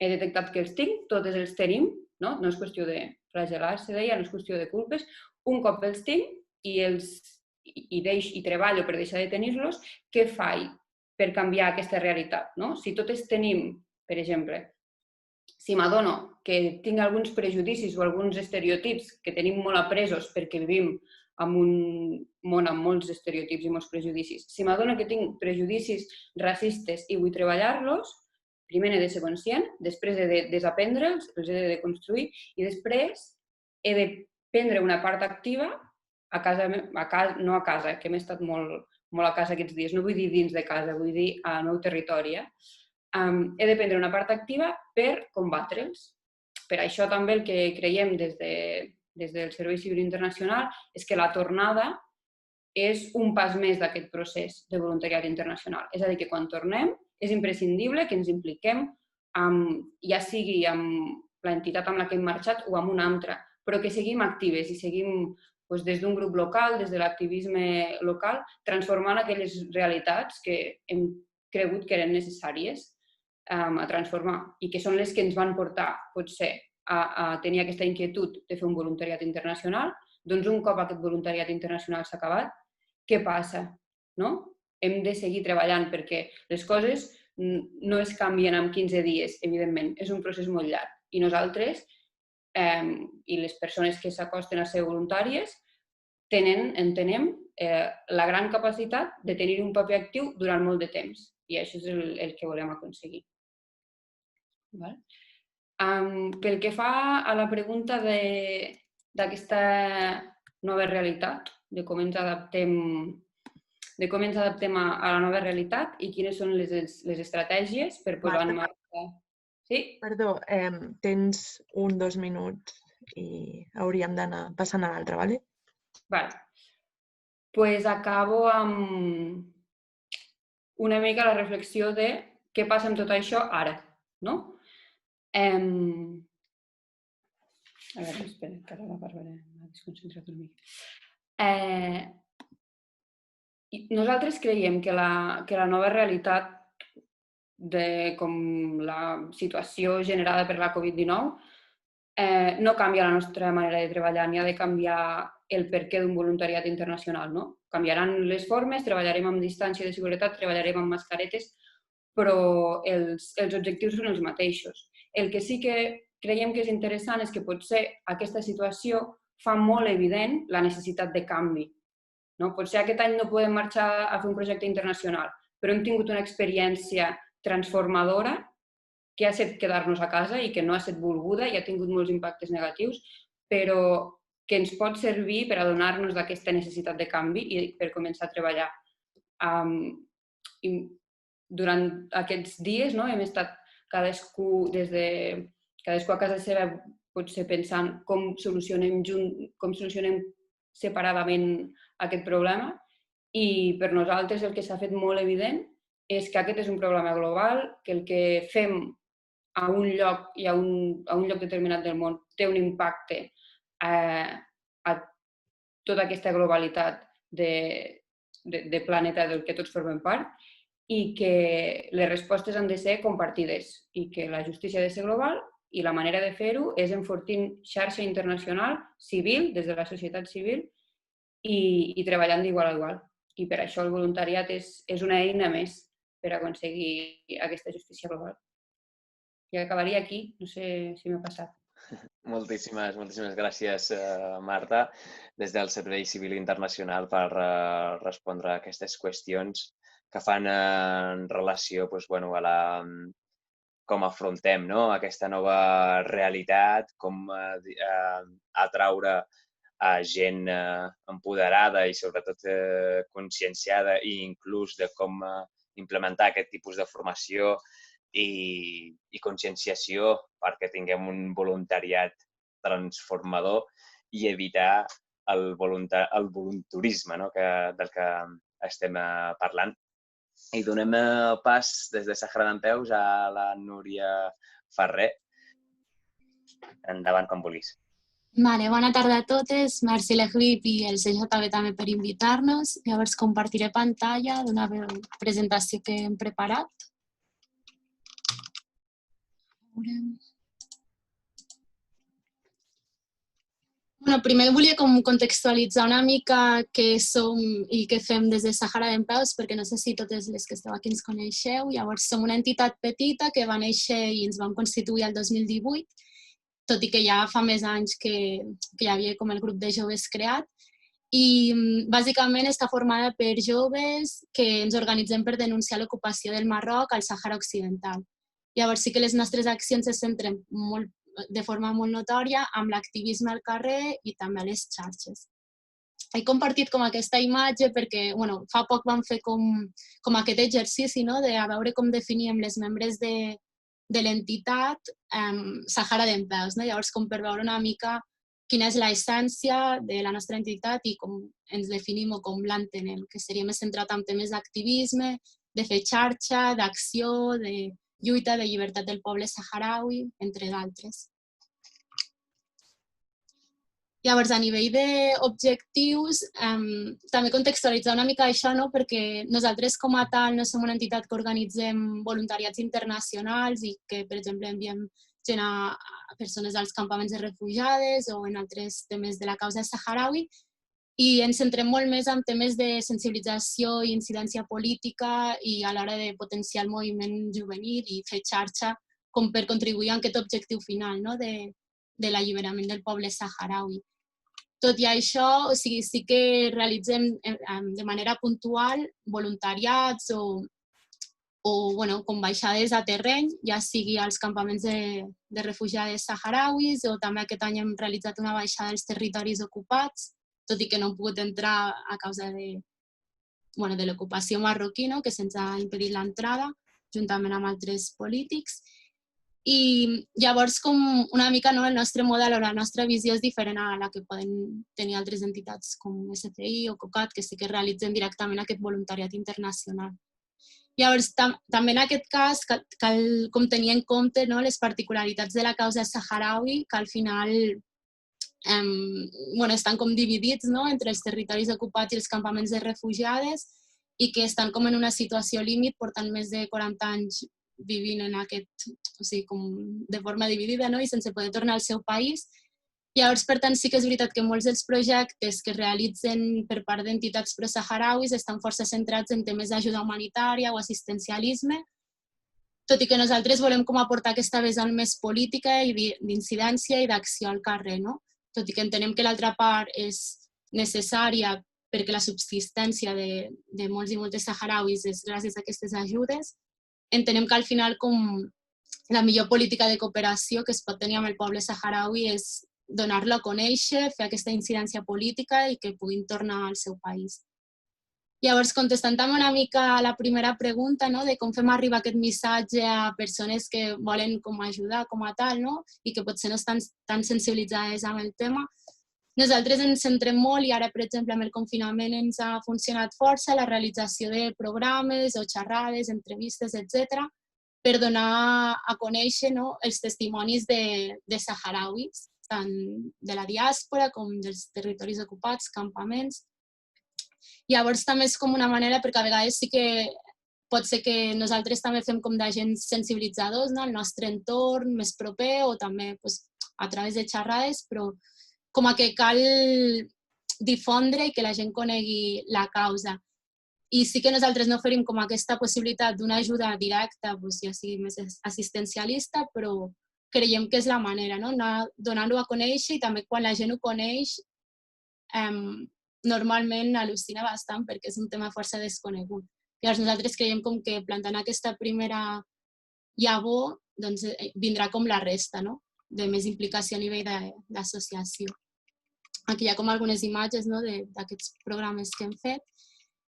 he detectat que els tinc, totes els tenim, no? No és qüestió de flagel·lar-se, deia, no és qüestió de culpes. Un cop els tinc i treballo per deixar de tenir-los, què faig per canviar aquesta realitat, no? Si totes tenim, per exemple, si m'adono que tinc alguns prejudicis o alguns estereotips que tenim molt apresos perquè vivim en un món amb molts estereotips i molts prejudicis, si m'adono que tinc prejudicis racistes i vull treballar-los, primer n'he de ser conscient, després he de desaprendre'ls, els he de deconstruir i després he de prendre una part activa a casa, no a casa, que hem estat molt a casa aquests dies, no vull dir dins de casa, vull dir al meu territori. He de prendre una part activa per combatre'ls. Per això també el que creiem des del Servei Civil Internacional és que la tornada és un pas més d'aquest procés de voluntariat internacional. És a dir, que quan tornem és imprescindible que ens impliquem, ja sigui amb l'entitat amb la que hem marxat o amb una altra, però que seguim actives i seguim des d'un grup local, des de l'activisme local, transformant aquelles realitats que hem cregut que eren necessàries a transformar i que són les que ens van portar, potser, a tenir aquesta inquietud de fer un voluntariat internacional. Doncs un cop aquest voluntariat internacional s'ha acabat, què passa? Hem de seguir treballant perquè les coses no es canvien en 15 dies, evidentment. És un procés molt llarg. I nosaltres i les persones que s'acosten a ser voluntàries entenem, la gran capacitat de tenir un paper actiu durant molt de temps. I això és el que volem aconseguir. Pel que fa a la pregunta d'aquesta nova realitat, de com ens adaptem a la nova realitat i quines són les estratègies per posar en marxa. Sí? Perdó, tens 1-2 minuts i hauríem d'anar passant a l'altre, ¿vale? Vale. Doncs acabo amb una mica la reflexió de què passa amb tot això ara, no? A veure, espera, que ara la Bàrbara m'ha desconcentrat una mica. Nosaltres creiem que la nova realitat de com la situació generada per la Covid-19 no canvia la nostra manera de treballar ni ha de canviar el perquè d'un voluntariat internacional, no? Canviaran les formes, treballarem amb distància de seguretat, treballarem amb mascaretes, però els objectius són els mateixos. El que sí que creiem que és interessant és que potser aquesta situació fa molt evident la necessitat de canvi. Potser aquest any no podem marxar a fer un projecte internacional, però hem tingut una experiència transformadora que ha estat quedar-nos a casa i que no ha estat volguda i ha tingut molts impactes negatius, però que ens pot servir per adonar-nos d'aquesta necessitat de canvi i per començar a treballar. Durant aquests dies hem estat cadascú a casa seva potser pensant com solucionem separadament aquest problema i per nosaltres el que s'ha fet molt evident és que aquest és un problema global, que el que fem a un lloc i a un lloc determinat del món té un impacte a tota aquesta globalitat de planeta del que tots formem part i que les respostes han de ser compartides i que la justícia ha de ser global i la manera de fer-ho és enfortint xarxa internacional civil, des de la societat civil, i treballant d'igual a igual. I per això el voluntariat és una eina més per aconseguir aquesta justícia global. I acabaria aquí, no sé si m'he passat. Moltíssimes gràcies, Marta, des del Servei Civil Internacional per respondre a aquestes qüestions que fan en relació a com afrontem aquesta nova realitat, com atraure a gent empoderada i sobretot conscienciada i inclús de com implementar aquest tipus de formació i conscienciació perquè tinguem un voluntariat transformador i evitar el voluntarisme del que estem parlant. I donem pas des de Sàhara Dempeus a la Núria Ferrer. Endavant, com vulguis. Bona tarda a totes. Merci l'EGRIP i el CJB també per invitar-nos. Llavors compartiré pantalla d'una presentació que hem preparat. Primer volia contextualitzar una mica què som i què fem des de Sàhara Dempeus, perquè no sé si totes les que esteu aquí ens coneixeu. Llavors, som una entitat petita que va néixer i ens vam constituir el 2018, tot i que ja fa més anys que hi havia com el grup de joves creat. I bàsicament està formada per joves que ens organitzem per denunciar l'ocupació del Marroc al Sàhara Occidental. Llavors, sí que les nostres accions se centren de forma molt notòria amb l'activisme al carrer i també a les xarxes. He compartit com aquesta imatge perquè fa poc vam fer com aquest exercici de veure com definíem les membres de l'entitat Sàhara Dempeus. Llavors, com per veure una mica quina és l'essència de la nostra entitat i com ens definim o com l'entenem, que seria més centrat en temes d'activisme, de fer xarxa, d'acció, de lluita de llibertat del poble saharaui, entre d'altres. Llavors, a nivell d'objectius, també contextualitzar una mica això, perquè nosaltres com a tal no som una entitat que organitzem voluntariats internacionals i que, per exemple, enviem gent a persones als campaments de refugiades o en altres temes de la causa saharaui, i ens centrem molt més en temes de sensibilització i incidència política i a l'hora de potenciar el moviment juvenil i fer xarxa com per contribuir a aquest objectiu final, de de l'alliberament del poble saharaui. Tot i això, o sigui, sí que realitzem de manera puntual voluntariats o com baixades a terreny, ja sigui als campaments de refugiades saharauis o també aquest any hem realitzat una baixada als territoris ocupats, tot i que no hem pogut entrar a causa de l'ocupació marroquí, que se'ns ha impedit l'entrada, juntament amb altres polítics. I llavors, com una mica el nostre model o la nostra visió és diferent a la que poden tenir altres entitats com SCI o COCAT, que sí que realitzen directament aquest voluntariat internacional. Llavors, també en aquest cas cal com tenir en compte les particularitats de la causa saharaui, que al final estan com dividits entre els territoris ocupats i els campaments de refugiades i que estan com en una situació límit, portant més de 40 anys vivint en aquest, o sigui, com de forma dividida i sense poder tornar al seu país. Llavors, per tant, sí que és veritat que molts dels projectes que es realitzen per part d'entitats pro-saharauis estan força centrats en temes d'ajuda humanitària o assistencialisme, tot i que nosaltres volem com aportar aquesta vessant més política i d'incidència i d'acció al carrer, tot i que entenem que l'altra part és necessària perquè la subsistència de molts i moltes saharauis és gràcies a aquestes ajudes. Entenem que al final com la millor política de cooperació que es pot tenir amb el poble saharaui és donar-lo a conèixer, fer aquesta incidència política i que puguin tornar al seu país. Llavors, contestant també una mica a la primera pregunta de com fem arribar aquest missatge a persones que volen com ajudar com a tal i que potser no estan tan sensibilitzades amb el tema, nosaltres ens centrem molt i ara, per exemple, amb el confinament ens ha funcionat força la realització de programes o xerrades, entrevistes, etc., per donar a conèixer els testimonis de saharauis, tant de la diàspora com dels territoris ocupats, campaments. Llavors també és com una manera, perquè a vegades sí que pot ser que nosaltres també fem com d'agents sensibilitzadors al nostre entorn més proper o també a través de xerrades, però com a que cal difondre i que la gent conegui la causa. I sí que nosaltres no oferim com aquesta possibilitat d'una ajuda directa, ja sigui més assistencialista, però creiem que és la manera, anar donant-ho a conèixer i també quan la gent ho coneix normalment al·lucina bastant perquè és un tema força desconegut. Llavors nosaltres creiem com que plantant aquesta primera llavor vindrà com la resta de més implicació a nivell d'associació. Aquí hi ha com algunes imatges d'aquests programes que hem fet.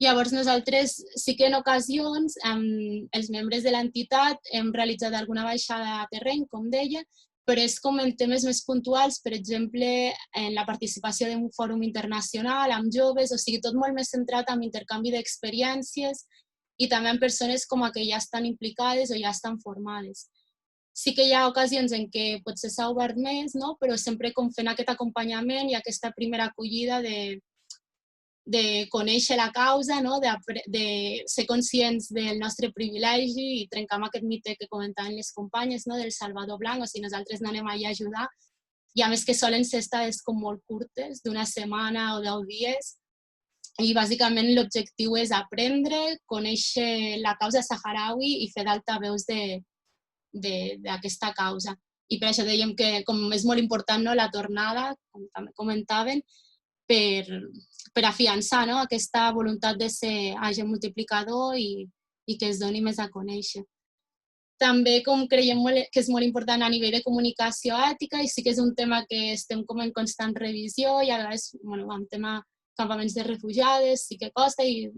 Llavors nosaltres sí que en ocasions els membres de l'entitat hem realitzat alguna baixada a terreny, com deia, però és com en temes més puntuals, per exemple, en la participació d'un fòrum internacional amb joves, o sigui, tot molt més centrat en intercanvi d'experiències i també en persones com a que ja estan implicades o ja estan formades. Sí que hi ha ocasions en què potser s'ha obert més, però sempre com fent aquest acompanyament i aquesta primera acollida de conèixer la causa, de ser conscients del nostre privilegi i trencar amb aquest mite que comentaven les companyes del Salvador Blanc, o sigui, nosaltres n'anem allà a ajudar, i a més que solen ser estades com molt curtes, d'una setmana o 10 dies, i bàsicament l'objectiu és aprendre, conèixer la causa saharaui i fer d'altaveus d'aquesta causa. I per això dèiem que com és molt important la tornada, com també comentaven, per afiançar aquesta voluntat de ser agent multiplicador i que es doni més a conèixer. També com creiem que és molt important a nivell de comunicació ètica i sí que és un tema que estem com en constant revisió i a vegades amb tema campaments de refugiades sí que costa i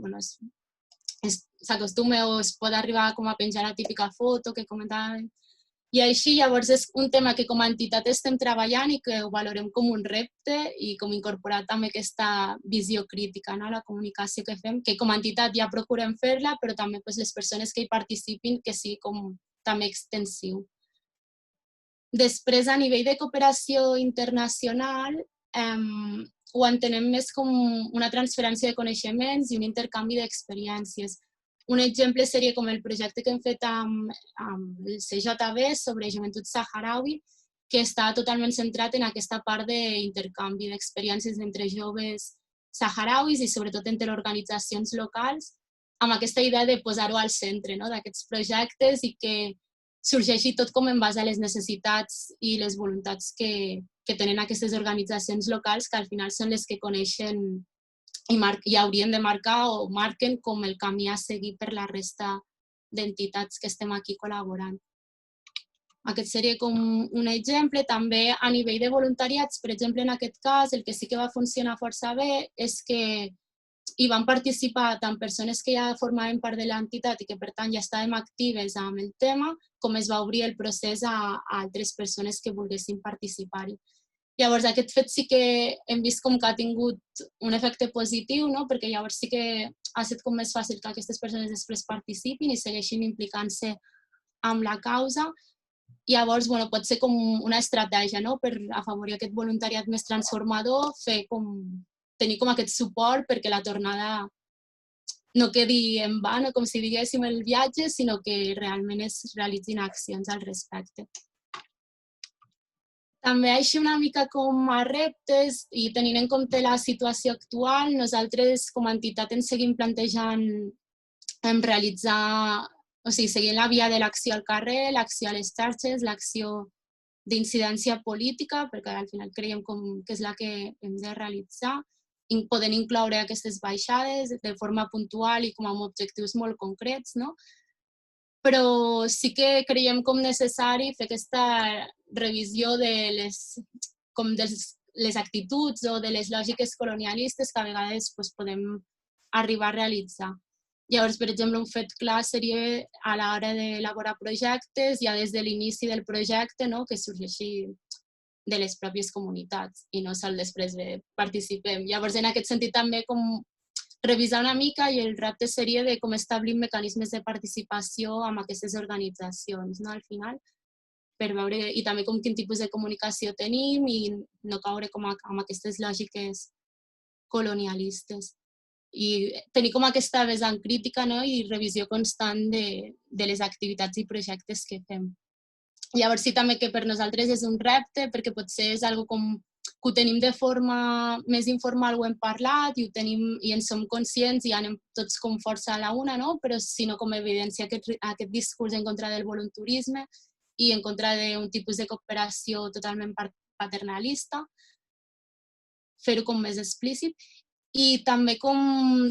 s'acostuma o es pot arribar com a penjar la típica foto que comentàvem. I així, llavors, és un tema que com a entitat estem treballant i que ho valorem com un repte i com incorporar també aquesta visió crítica a la comunicació que fem, que com a entitat ja procurem fer-la, però també les persones que hi participin que sigui com també extensiu. Després, a nivell de cooperació internacional, ho entenem més com una transferència de coneixements i un intercanvi d'experiències. Un exemple seria com el projecte que hem fet amb el CJB sobre joventut saharaui, que està totalment centrat en aquesta part d'intercanvi d'experiències entre joves saharauis i sobretot entre organitzacions locals, amb aquesta idea de posar-ho al centre d'aquests projectes i que sorgeixi tot com en base a les necessitats i les voluntats que tenen aquestes organitzacions locals, que al final són les que coneixen i haurien de marcar o marquen com el camí a seguir per la resta d'entitats que estem aquí col·laborant. Aquest seria com un exemple. També a nivell de voluntariats, per exemple, en aquest cas, el que sí que va funcionar força bé és que hi van participar tant persones que ja formaven part de l'entitat i que, per tant, ja estàvem actives amb el tema, com es va obrir el procés a altres persones que volguessin participar-hi. Llavors, aquest fet sí que hem vist com que ha tingut un efecte positiu, no? Perquè llavors sí que ha estat com més fàcil que aquestes persones després participin i segueixin implicant-se amb la causa. Llavors, pot ser com una estratègia, no? Per afavorir aquest voluntariat més transformador, tenir com aquest suport perquè la tornada no quedi en va, no? Com si diguéssim el viatge, sinó que realment es realitzin accions al respecte. També així una mica com a reptes i tenint en compte la situació actual, nosaltres com a entitat ens seguim plantejant realitzar, seguint la via de l'acció al carrer, l'acció a les xarxes, l'acció d'incidència política, perquè al final creiem que és la que hem de realitzar, podent incloure aquestes baixades de forma puntual i com amb objectius molt concrets, no? Però sí que creiem com necessari fer aquesta revisió de les actituds o de les lògiques colonialistes que a vegades podem arribar a realitzar. Llavors, per exemple, un fet clar seria a l'hora d'elaborar projectes, ja des de l'inici del projecte, no? Que sorgeixi de les pròpies comunitats i no sol després de participem. Llavors, en aquest sentit també com revisar una mica i el repte seria de com establir mecanismes de participació amb aquestes organitzacions, no? Al final, per veure, i també com quin tipus de comunicació tenim i no caure com amb aquestes lògiques colonialistes. I tenir com aquesta vessant crítica, no? I revisió constant de les activitats i projectes que fem. Llavors sí també que per nosaltres és un repte perquè potser és algo com que ho tenim de forma més informal, ho hem parlat i en som conscients i anem tots com força a la una, no? Però sinó com evidència aquest discurs en contra del voluntarisme i en contra d'un tipus de cooperació totalment paternalista, fer-ho com més explícit. I també com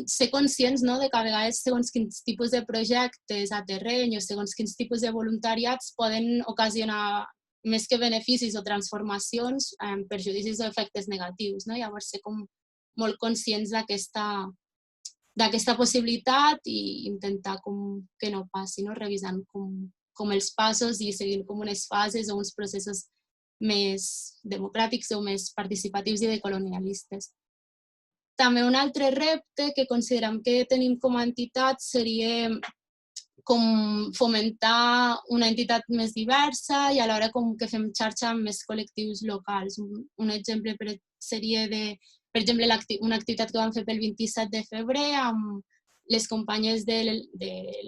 ser conscients, no? De que a vegades segons quins tipus de projectes a terreny o segons quins tipus de voluntariats poden ocasionar més que beneficis o transformacions, perjudicis o efectes negatius, no? Llavors ser com molt conscients d'aquesta possibilitat i intentar com que no passi, no? Revisant com els passos i seguint com unes fases o uns processos més democràtics o més participatius i decolonialistes. També un altre repte que considerem que tenim com a entitat seria com fomentar una entitat més diversa i alhora com que fem xarxa amb més col·lectius locals. Un exemple seria per exemple, una activitat que vam fer pel 27 de febrer amb les companyes de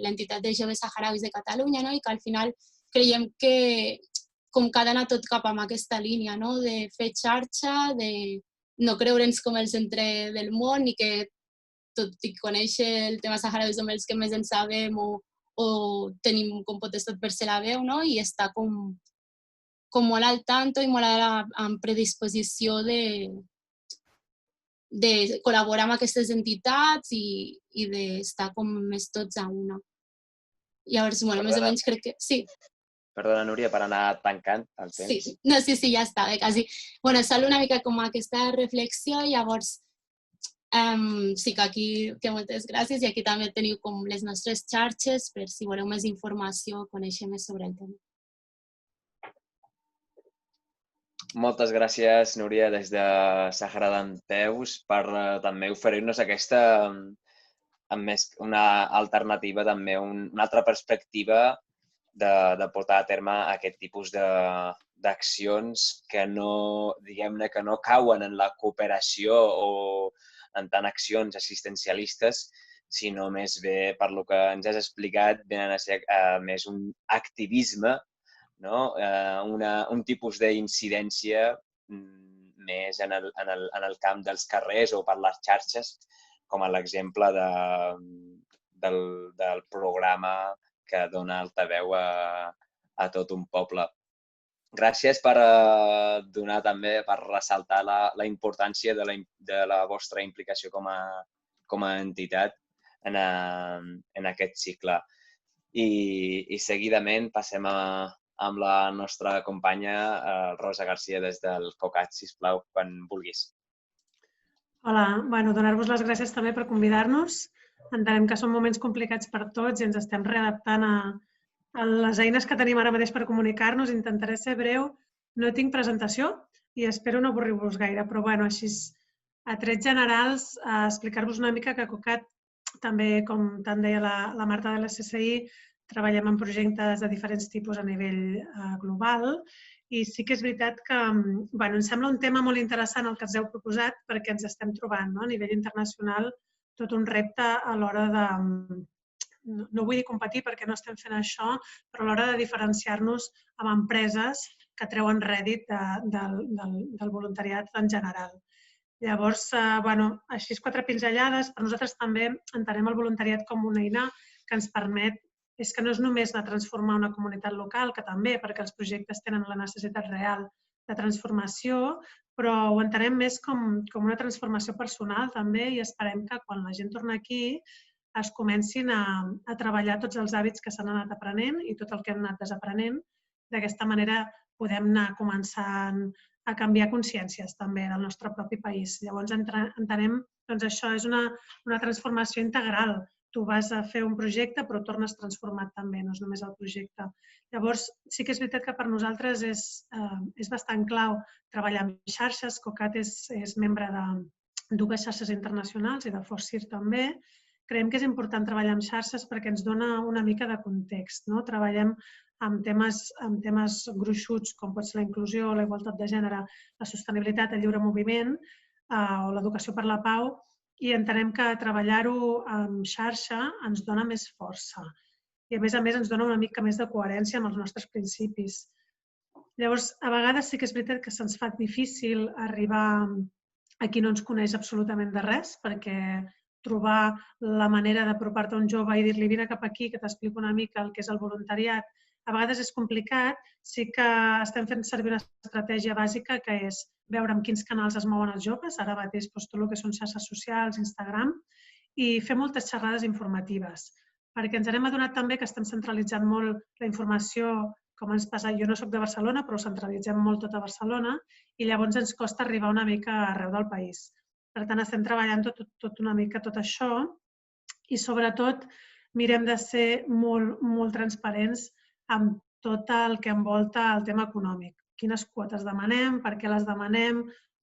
l'entitat de joves saharauis de Catalunya, no? I que al final creiem que com que ha d'anar tot cap amb aquesta línia, no? De fer xarxa, de no creure'ns com el centre del món i que tot i conèixer el tema saharaui som els que més en sabem o tenim com potestat per ser la veu, no? I estar com molt al tanto i molt en predisposició de col·laborar amb aquestes entitats i d'estar com més tots a una. Llavors, més o menys crec que... Sí. Perdona, Núria, per anar tancant el temps. Sí, no, sí, ja està, quasi. Solo una mica com aquesta reflexió, llavors sí que aquí moltes gràcies i aquí també teniu com les nostres xarxes per si voleu més informació o conèixer més sobre el tema. Moltes gràcies, Núria, des de Sàhara Dempeus per també oferir-nos una alternativa, també una altra perspectiva de portar a terme aquest tipus d'accions que no, diguem-ne, que no cauen en la cooperació o en tant accions assistencialistes, sinó més bé, per lo que ens has explicat, venen a ser més un activisme, no? Un tipus d'incidència més en el camp dels carrers o per les xarxes, com a l'exemple del programa que dona altaveu a a tot un poble. Gràcies per donar també, per ressaltar la importància de la vostra implicació com a entitat en aquest cicle. I seguidament passem amb la nostra companya Rosa Garcia des del COCAT, sisplau, quan vulguis. Hola, donar-vos les gràcies també per convidar-nos. Entenem que són moments complicats per tots i ens estem readaptant a les eines que tenim ara mateix per comunicar-nos. Intentaré ser breu. No tinc presentació i espero no avorrir-vos gaire, però així, a trets generals, explicar-vos una mica que a COCAT també, com tant deia la Marta de l'SSI, treballem en projectes de diferents tipus a nivell global i sí que és veritat que ens sembla un tema molt interessant el que ens heu proposat perquè ens estem trobant a nivell internacional tot un repte a l'hora de, no vull dir competir perquè no estem fent això, però a l'hora de diferenciar-nos amb empreses que treuen rèdit del voluntariat en general. Llavors, així 4 pinzellades. Per nosaltres també entenem el voluntariat com una eina que ens permet, és que no és només de transformar una comunitat local, que també, perquè els projectes tenen la necessitat real de transformació, però ho entenem més com una transformació personal també i esperem que quan la gent torna aquí es comencin a treballar tots els hàbits que s'han anat aprenent i tot el que hem anat desaprenent. D'aquesta manera podem anar començant a canviar consciències també del nostre propi país. Llavors entenem que això és una transformació integral. Tu vas a fer un projecte però tornes transformat també, no és només el projecte. Llavors sí que és veritat que per nosaltres és bastant clau treballar amb xarxes. COCAT és membre de 2 xarxes internacionals i de FOSSIR també. Creiem que és important treballar amb xarxes perquè ens dona una mica de context. Treballem amb temes gruixuts com pot ser la inclusió, la igualtat de gènere, la sostenibilitat, el lliure moviment o l'educació per la pau i entenem que treballar-ho en xarxa ens dona més força i a més ens dona una mica més de coherència amb els nostres principis. Llavors, a vegades sí que és veritat que se'ns fa difícil arribar a qui no ens coneix absolutament de res perquè trobar la manera d'apropar-te a un jove i dir-li vine cap aquí que t'explico una mica el que és el voluntariat a vegades és complicat. Sí que estem fent servir una estratègia bàsica que és veure en quins canals es mouen els joves, ara mateix tot el que són xarxes socials, Instagram, i fer moltes xerrades informatives, perquè ens hem adonat també que estem centralitzant molt la informació, com ens passa, jo no soc de Barcelona, però centralitzem molt tot a Barcelona i llavors ens costa arribar una mica arreu del país. Per tant, estem treballant tot una mica tot això i sobretot mirem de ser molt transparents amb tot el que envolta el tema econòmic. Quines quotes demanem, per què les demanem,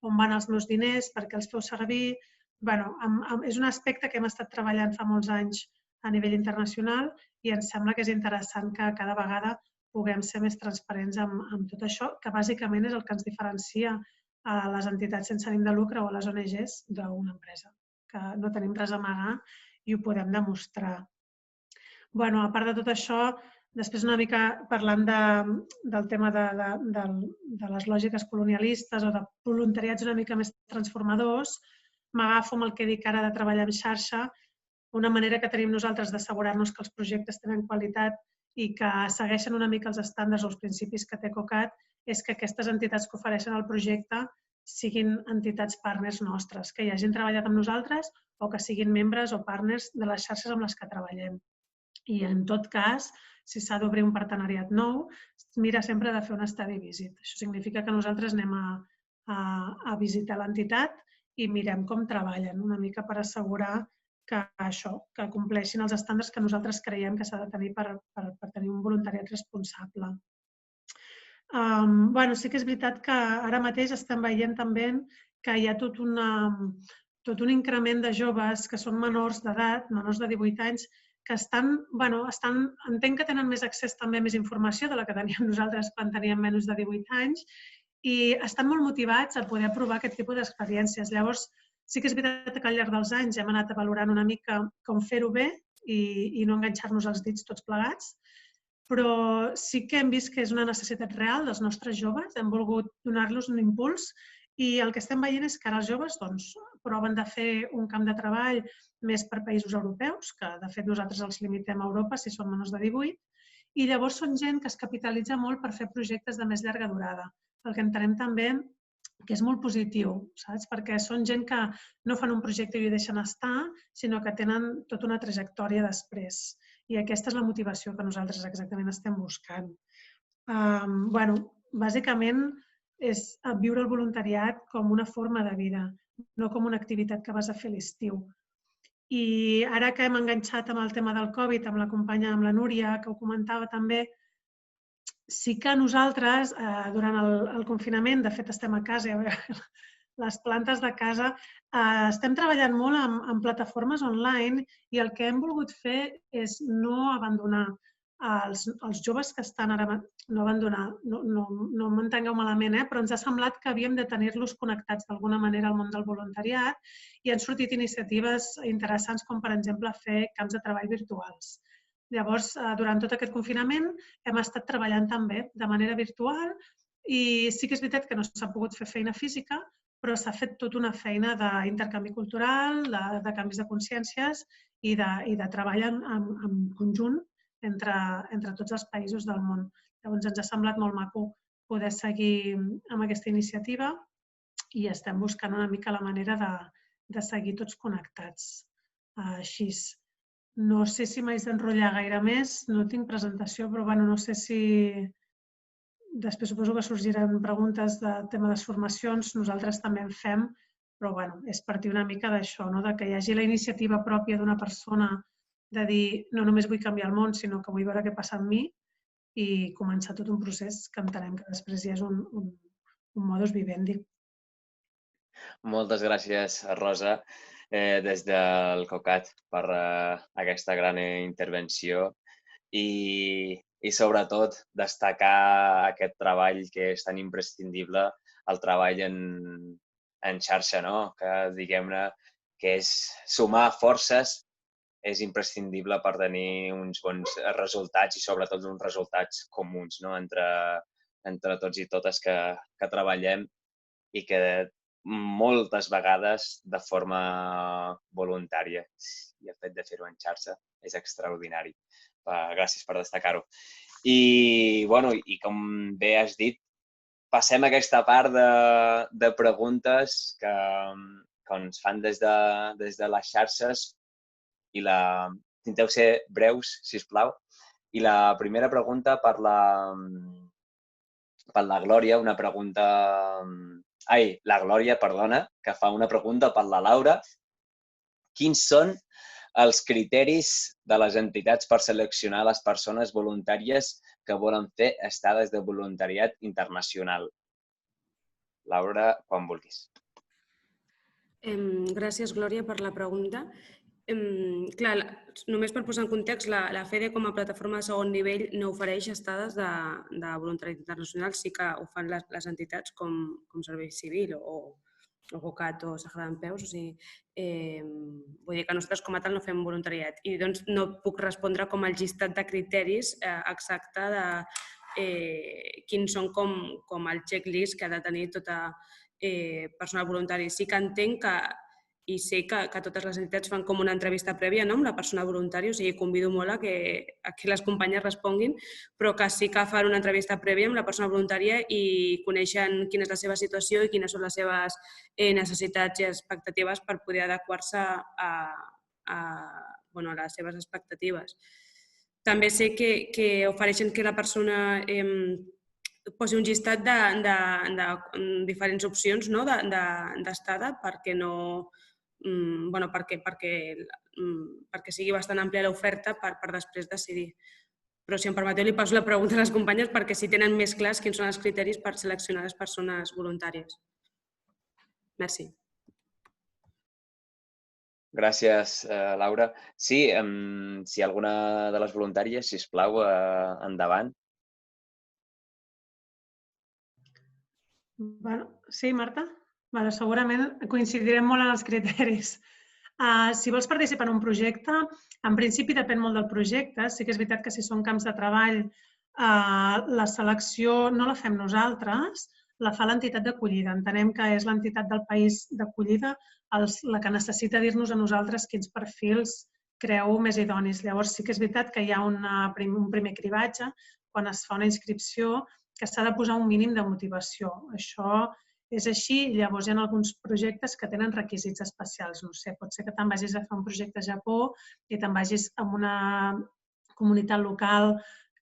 on van els meus diners, per què els feu servir. És un aspecte que hem estat treballant fa molts anys a nivell internacional i ens sembla que és interessant que cada vegada puguem ser més transparents amb tot això, que bàsicament és el que ens diferencia a les entitats sense ànim de lucre o a les ONGs d'una empresa, que no tenim res a amagar i ho podem demostrar. A part de tot això, després una mica parlant del tema de les lògiques colonialistes o de voluntariats una mica més transformadors, m'agafo amb el que dic ara de treballar en xarxa, una manera que tenim nosaltres d'assegurar-nos que els projectes tenen qualitat i que segueixen una mica els estàndards o els principis que té COCAT és que aquestes entitats que ofereixen el projecte siguin entitats partners nostres, que hi hagin treballat amb nosaltres o que siguin membres o partners de les xarxes amb les que treballem. I en tot cas, si s'ha d'obrir un partenariat nou, mira sempre de fer un study visit. Això significa que nosaltres anem a visitar l'entitat i mirem com treballen, una mica per assegurar que compleixin els estàndards que nosaltres creiem que s'ha de tenir per tenir un voluntariat responsable. Sí que és veritat que ara mateix estem veient també que hi ha tot un increment de joves que són menors d'edat, menors de 18 anys, que entenc que tenen més accés també a més informació de la que teníem nosaltres quan teníem menys de 18 anys i estan molt motivats a poder provar aquest tipus d'experiències. Llavors, sí que és veritat que al llarg dels anys hem anat valorant una mica com fer-ho bé i no enganxar-nos els dits tots plegats, però sí que hem vist que és una necessitat real dels nostres joves, hem volgut donar-los un impuls i el que estem veient és que ara els joves proven de fer un camp de treball més per països europeus, que de fet nosaltres els limitem a Europa si són menors de 18, i llavors són gent que es capitalitza molt per fer projectes de més llarga durada. El que entenem també que és molt positiu, saps? Perquè són gent que no fan un projecte i ho deixen estar, sinó que tenen tota una trajectòria després. I aquesta és la motivació que nosaltres exactament estem buscant. Bàsicament és viure el voluntariat com una forma de vida, no com una activitat que vas a fer a l'estiu. I ara que hem enganxat amb el tema del Covid, amb la companya, amb la Núria, que ho comentava també, sí que nosaltres, durant el confinament, de fet estem a casa, les plantes de casa, estem treballant molt en plataformes online i el que hem volgut fer és no abandonar els joves que estan ara, no abandonar, no m'entengueu malament, però ens ha semblat que havíem de tenir-los connectats d'alguna manera al món del voluntariat i han sortit iniciatives interessants com, per exemple, fer camps de treball virtuals. Llavors, durant tot aquest confinament hem estat treballant també de manera virtual i sí que és veritat que no s'ha pogut fer feina física, però s'ha fet tota una feina d'intercanvi cultural, de canvis de consciències i de treball en conjunt entre tots els països del món. Llavors ens ha semblat molt maco poder seguir amb aquesta iniciativa i estem buscant una mica la manera de seguir tots connectats. Així. No sé si m'haig d'enrotllar gaire més, no tinc presentació, però no sé si... Després suposo que sorgiran preguntes de tema de formacions, nosaltres també en fem, però és partir una mica d'això, que hi hagi la iniciativa pròpia d'una persona de dir no només vull canviar el món, sinó que vull veure què passa amb mi i començar tot un procés que entenem que després ja és un modus vivendi. Moltes gràcies, Rosa, des del COCAT per aquesta gran intervenció i sobretot destacar aquest treball que és tan imprescindible, el treball en xarxa, que diguem-ne que és sumar forces és imprescindible per tenir uns bons resultats i sobretot uns resultats comuns entre tots i totes que treballem i que moltes vegades de forma voluntària. I el fet de fer-ho en xarxa és extraordinari. Gràcies per destacar-ho. I com bé has dit, passem a aquesta part de preguntes que ens fan des de les xarxes i intenteu ser breus, sisplau. I la primera pregunta per la Glòria, una pregunta... la Glòria, perdona, que fa una pregunta per la Laura. Quins són els criteris de les entitats per seleccionar les persones voluntàries que volen fer estades de voluntariat internacional? Laura, quan vulguis. Gràcies, Glòria, per la pregunta. Clar, només per posar en context, la FEDE com a plataforma de segon nivell no ofereix estades de voluntariat internacional, sí que ho fan les entitats com Servei Civil o COCAT o Sàhara Dempeus, o sigui, vull dir que nosaltres com a tal no fem voluntariat i doncs no puc respondre com el llistat de criteris exacte de quins són com el checklist que ha de tenir tota persona voluntària. Sí que entenc que i sé que totes les entitats fan com una entrevista prèvia amb la persona voluntària, o sigui, convido molt a que les companyes responguin, però que sí que fan una entrevista prèvia amb la persona voluntària i coneixen quina és la seva situació i quines són les seves necessitats i expectatives per poder adequar-se a les seves expectatives. També sé que ofereixen que la persona posi un llistat de diferents opcions d'estada perquè perquè sigui bastant àmplia l'oferta per després decidir. Però si em permeteu li passo la pregunta a les companyes perquè si tenen més clars quins són els criteris per seleccionar les persones voluntàries. Merci. Gràcies, Laura. Sí, si alguna de les voluntàries, sisplau, endavant. Sí, Marta? Segurament coincidirem molt en els criteris. Si vols participar en un projecte, en principi depèn molt del projecte. Sí que és veritat que si són camps de treball, la selecció no la fem nosaltres, la fa l'entitat d'acollida. Entenem que és l'entitat del país d'acollida la que necessita dir-nos a nosaltres quins perfils creeu més idonis. Llavors, sí que és veritat que hi ha un primer cribatge quan es fa una inscripció que s'ha de posar un mínim de motivació. Això és així, llavors hi ha alguns projectes que tenen requisits especials. No sé, pot ser que te'n vagis a fer un projecte a Japó i te'n vagis a una comunitat local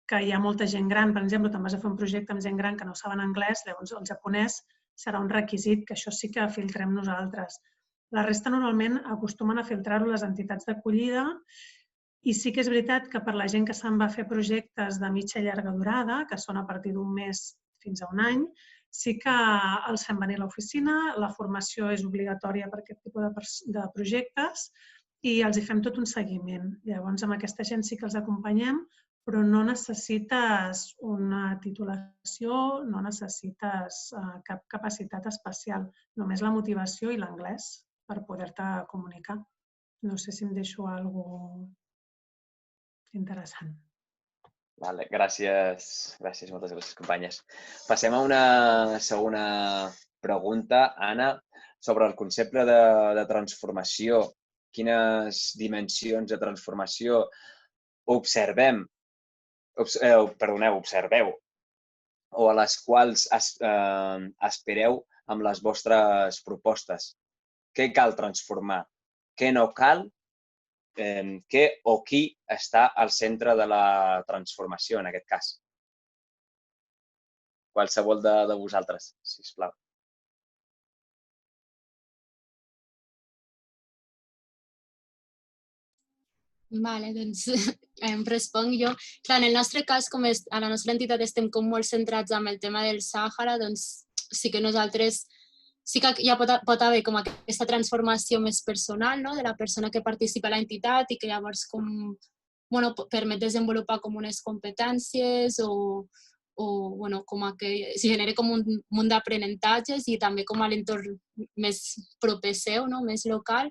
que hi ha molta gent gran, per exemple, te'n vas a fer un projecte amb gent gran que no saben anglès, llavors el japonès serà un requisit que això sí que filtrem nosaltres. La resta normalment acostumen a filtrar-ho les entitats d'acollida i sí que és veritat que per la gent que se'n va a fer projectes de mitja i llarga durada, que són a partir d'un mes fins a un any, sí que els fem venir a l'oficina, la formació és obligatòria per aquest tipus de projectes i els hi fem tot un seguiment. Llavors, amb aquesta gent sí que els acompanyem, però no necessites una titulació, no necessites cap capacitat especial, només la motivació i l'anglès per poder-te comunicar. No sé si em deixo alguna cosa interessant. Vale, gràcies, moltes gràcies, companyes. Passem a una segona pregunta, Anna, sobre el concepte de transformació. Quines dimensions de transformació observeu o a les quals aspireu amb les vostres propostes? Què cal transformar? Què no cal? Què o qui està al centre de la transformació, en aquest cas? Qualsevol de vosaltres, sisplau. Vale, doncs em responc jo. Clar, en el nostre cas, com a la nostra entitat estem com molt centrats en el tema del Sàhara, doncs sí que nosaltres sí que ja pot haver com aquesta transformació més personal, no?, de la persona que participa a l'entitat i que llavors permet desenvolupar com unes competències o com que es genera com un munt d'aprenentatges i també com a l'entorn més proper seu, no?, més local.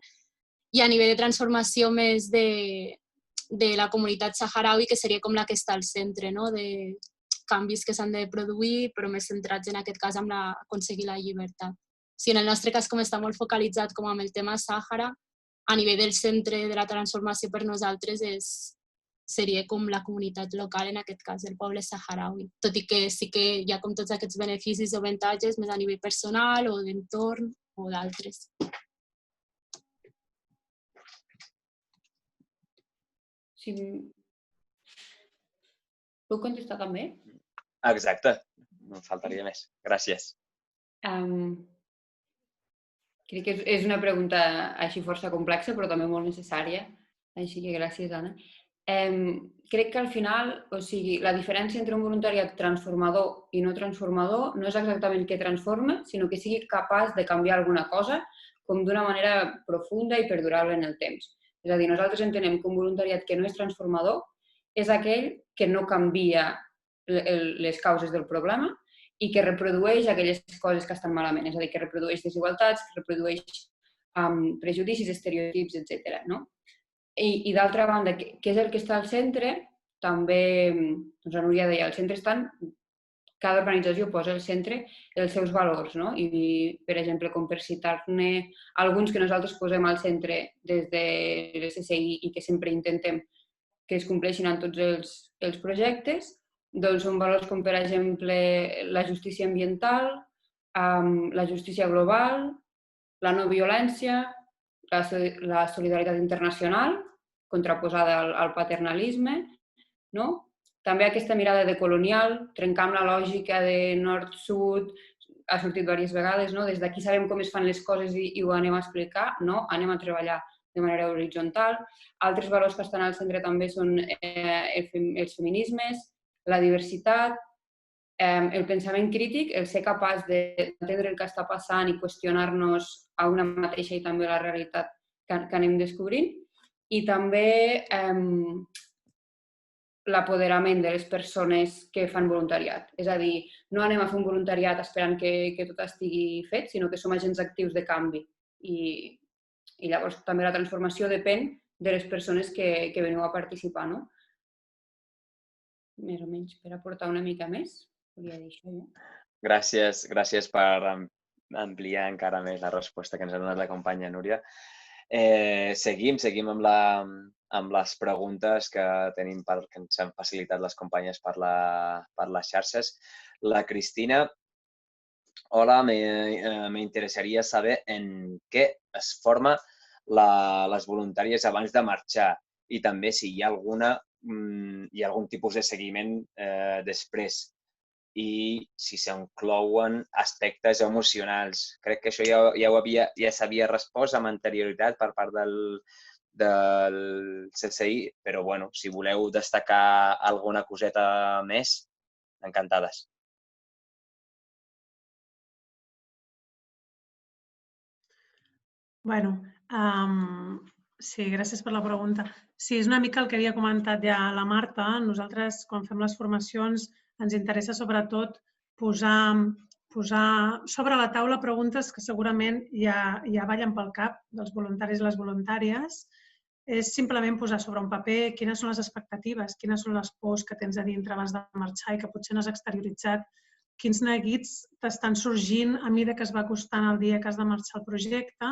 I a nivell de transformació més de la comunitat saharaui, que seria com la que està al centre, no?, de canvis que s'han de produir, però més centrats en aquest cas en aconseguir la llibertat. Si en el nostre cas com està molt focalitzat com amb el tema Sàhara, a nivell del centre de la transformació per nosaltres seria com la comunitat local, en aquest cas del poble saharaui. Tot i que sí que hi ha com tots aquests beneficis o avantatges més a nivell personal o d'entorn o d'altres. Sí. Puc contestar també? Exacte, no em faltaria més. Gràcies. Crec que és una pregunta així força complexa, però també molt necessària. Així que gràcies, Anna. Crec que al final, o sigui, la diferència entre un voluntariat transformador i no transformador no és exactament què transforma, sinó que sigui capaç de canviar alguna cosa com d'una manera profunda i perdurable en el temps. És a dir, nosaltres entenem que un voluntariat que no és transformador és aquell que no canvia les causes del problema i que reprodueix aquelles coses que estan malament, és a dir, que reprodueix desigualtats, que reprodueix prejudicis, estereotips, etc. I d'altra banda, què és el que està al centre? També, doncs la Núria deia, al centre estan, cada organització posa al centre els seus valors, no? I, per exemple, com per citar-ne alguns que nosaltres posem al centre des de l'SSI i que sempre intentem que es compleixin en tots els projectes, doncs són valors com, per exemple, la justícia ambiental, la justícia global, la no violència, la solidaritat internacional, contraposada al paternalisme, no? També aquesta mirada decolonial, trencar amb la lògica de nord-sud, ha sortit diverses vegades, no? Des d'aquí sabem com es fan les coses i ho anem a explicar, no? Anem a treballar de manera horitzontal. Altres valors que estan al centre també són els feminismes, la diversitat, el pensament crític, el ser capaç d'entendre el que està passant i qüestionar-nos a una mateixa i també la realitat que anem descobrint. I també l'apoderament de les persones que fan voluntariat. És a dir, no anem a fer un voluntariat esperant que tot estigui fet, sinó que som agents actius de canvi. I llavors també la transformació depèn de les persones que veniu a participar, no? Més o menys per aportar una mica més, volia dir això, jo. Gràcies per ampliar encara més la resposta que ens ha donat la companya Núria. Seguim amb les preguntes que tenim que ens han facilitat les companyes per les xarxes. La Cristina, hola, me interesaria saber en què es forma les voluntàries abans de marxar i també si hi ha algun tipus de seguiment després i si s'inclouen aspectes emocionals. Crec que això ja s'havia respost amb anterioritat per part del CCI, però bueno, si voleu destacar alguna coseta més, encantades. Bueno, sí, gràcies per la pregunta. Sí, és una mica el que havia comentat ja la Marta. Nosaltres, quan fem les formacions, ens interessa sobretot posar sobre la taula preguntes que segurament ja ballen pel cap dels voluntaris i les voluntàries. És simplement posar sobre un paper quines són les expectatives, quines són les pors que tens a dintre abans de marxar i que potser no has exterioritzat, quins neguits t'estan sorgint a mesura que es va acostant el dia que has de marxar al projecte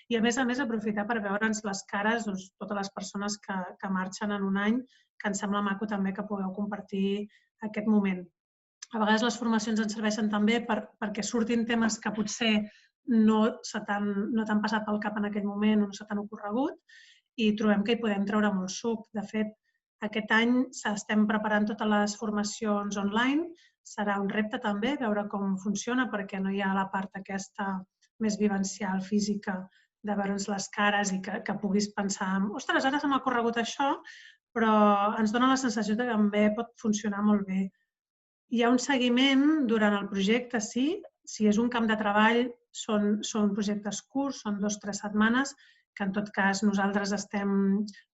i, a més, aprofitar per veure'ns les cares totes les persones que marxen en un any, que ens sembla maco també que pugueu compartir aquest moment. A vegades les formacions ens serveixen també perquè surtin temes que potser no t'han passat pel cap en aquell moment o no se t'han ocorregut i trobem que hi podem treure molt suc. De fet, aquest any estem preparant totes les formacions online. Serà un repte també veure com funciona perquè no hi ha la part aquesta més vivencial, física, de veure'ns les cares i que puguis pensar ostres, ara se m'ha ocorregut això, però ens dona la sensació que també pot funcionar molt bé. Hi ha un seguiment durant el projecte, sí. Si és un camp de treball, són projectes curts, són 2 o 3 setmanes, que en tot cas nosaltres estem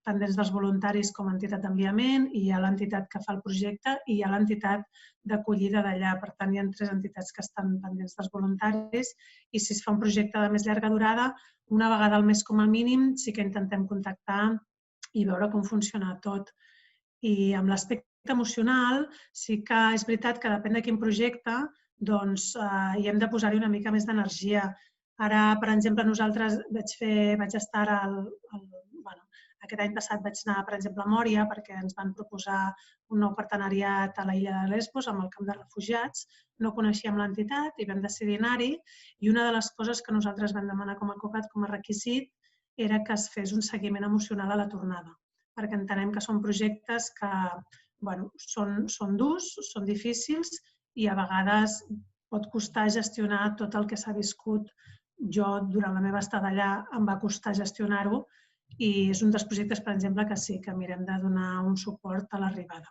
pendents dels voluntaris com a entitat d'enviament i hi ha l'entitat que fa el projecte i hi ha l'entitat d'acollida d'allà. Per tant, hi ha 3 entitats que estan pendents dels voluntaris i si es fa un projecte de més llarga durada, una vegada al mes com a mínim sí que intentem contactar i veure com funciona tot. I amb l'aspecte emocional sí que és veritat que depèn de quin projecte doncs hi hem de posar-hi una mica més d'energia. Ara, per exemple, nosaltres vaig estar aquest any passat vaig anar, per exemple, a Mòria perquè ens van proposar un nou partenariat a l'illa de Lesbos amb el camp de refugiats. No coneixíem l'entitat i vam decidir anar-hi i una de les coses que nosaltres vam demanar com a COCAT com a requisit era que es fes un seguiment emocional a la tornada, perquè entenem que són projectes que són durs, són difícils i a vegades pot costar gestionar tot el que s'ha viscut. Jo, durant la meva estada allà, em va costar gestionar-ho i és un dels projectes, per exemple, que sí que mirem de donar un suport a l'arribada.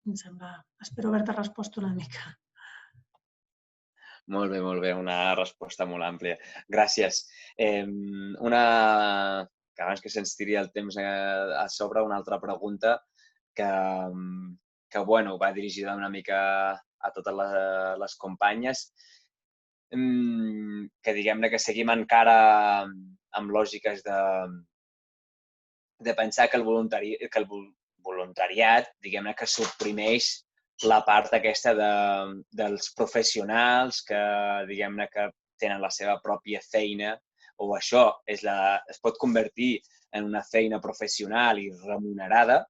Espero haver-te respost una mica. Molt bé, una resposta molt àmplia. Gràcies. Abans que se'ns tiri el temps a sobre, una altra pregunta que va dirigida una mica a totes les companyes, que diguem-ne que seguim encara amb lògiques de pensar que el voluntariat, diguem-ne que suprimeix la part aquesta dels professionals que, diguem-ne, que tenen la seva pròpia feina o això es pot convertir en una feina professional i remunerada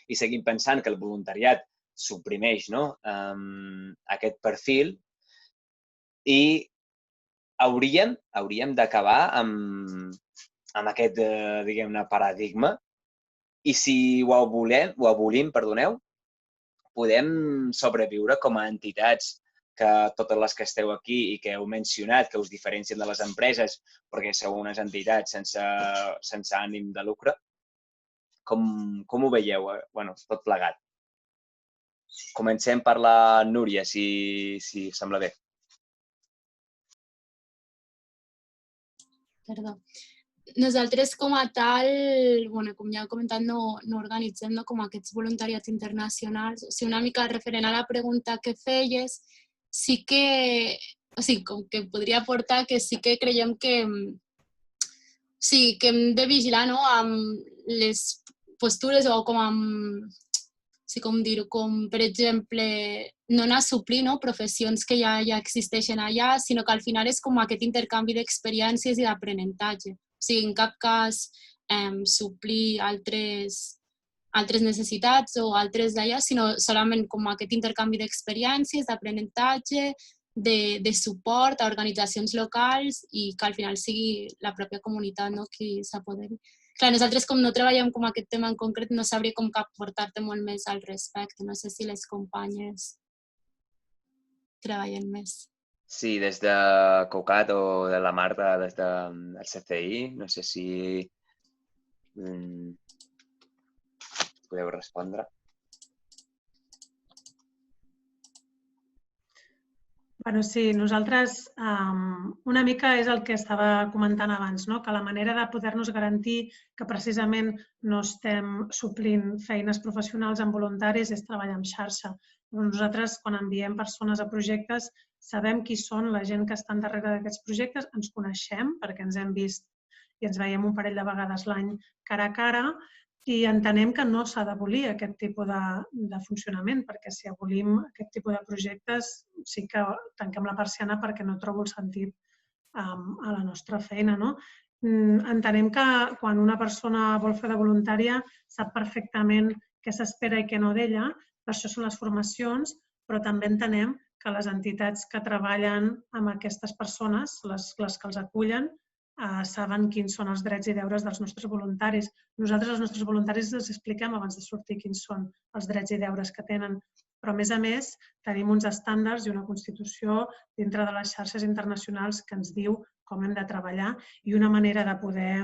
i seguim pensant que el voluntariat suprimeix aquest perfil i hauríem d'acabar amb aquest, diguem-ne, paradigma i si ho abolim, podem sobreviure com a entitats que totes les que esteu aquí i que heu mencionat, que us diferencien de les empreses perquè sou unes entitats sense ànim de lucre. Com ho veieu? Tot plegat. Comencem per la Núria, si sembla bé. Perdó. Nosaltres com a tal, com ja he comentat, no organitzem com aquests voluntariats internacionals. O sigui, una mica referent a la pregunta que feies, sí que, com que podria aportar que sí que creiem que hem de vigilar amb les postures o com dir-ho, com per exemple, no anar a suplir professions que ja existeixen allà, sinó que al final és com aquest intercanvi d'experiències i d'aprenentatge. sigui, en cap cas suplir altres necessitats o altres d'allò, sinó solament com aquest intercanvi d'experiències, d'aprenentatge, de suport a organitzacions locals i que al final sigui la pròpia comunitat qui s'apoderi. Clar, nosaltres com no treballem com aquest tema en concret no sabria com aportar-te molt més al respecte. No sé si les companyes treballen més. Sí, des de COCAT o de la Marta, des del CCI, no sé si podeu respondre. Bueno, sí, nosaltres una mica és el que estava comentant abans, no? Que la manera de poder-nos garantir que precisament no estem suplint feines professionals amb voluntaris és treballar en xarxa. Nosaltres, quan enviem persones a projectes, sabem qui són la gent que estan darrere d'aquests projectes, ens coneixem perquè ens hem vist i ens veiem un parell de vegades l'any cara a cara i entenem que no s'ha d'abolir aquest tipus de funcionament, perquè si abolim aquest tipus de projectes sí que tanquem la persiana perquè no trobo el sentit a la nostra feina. Entenem que quan una persona vol fer de voluntària sap perfectament què s'espera i què no d'ella, per això són les formacions, però també entenem que les entitats que treballen amb aquestes persones, les que els acullen, saben quins són els drets i deures dels nostres voluntaris. Nosaltres, els nostres voluntaris, els expliquem abans de sortir quins són els drets i deures que tenen. Però, a més, tenim uns estàndards i una constitució dintre de les xarxes internacionals que ens diu com hem de treballar i una manera de poder,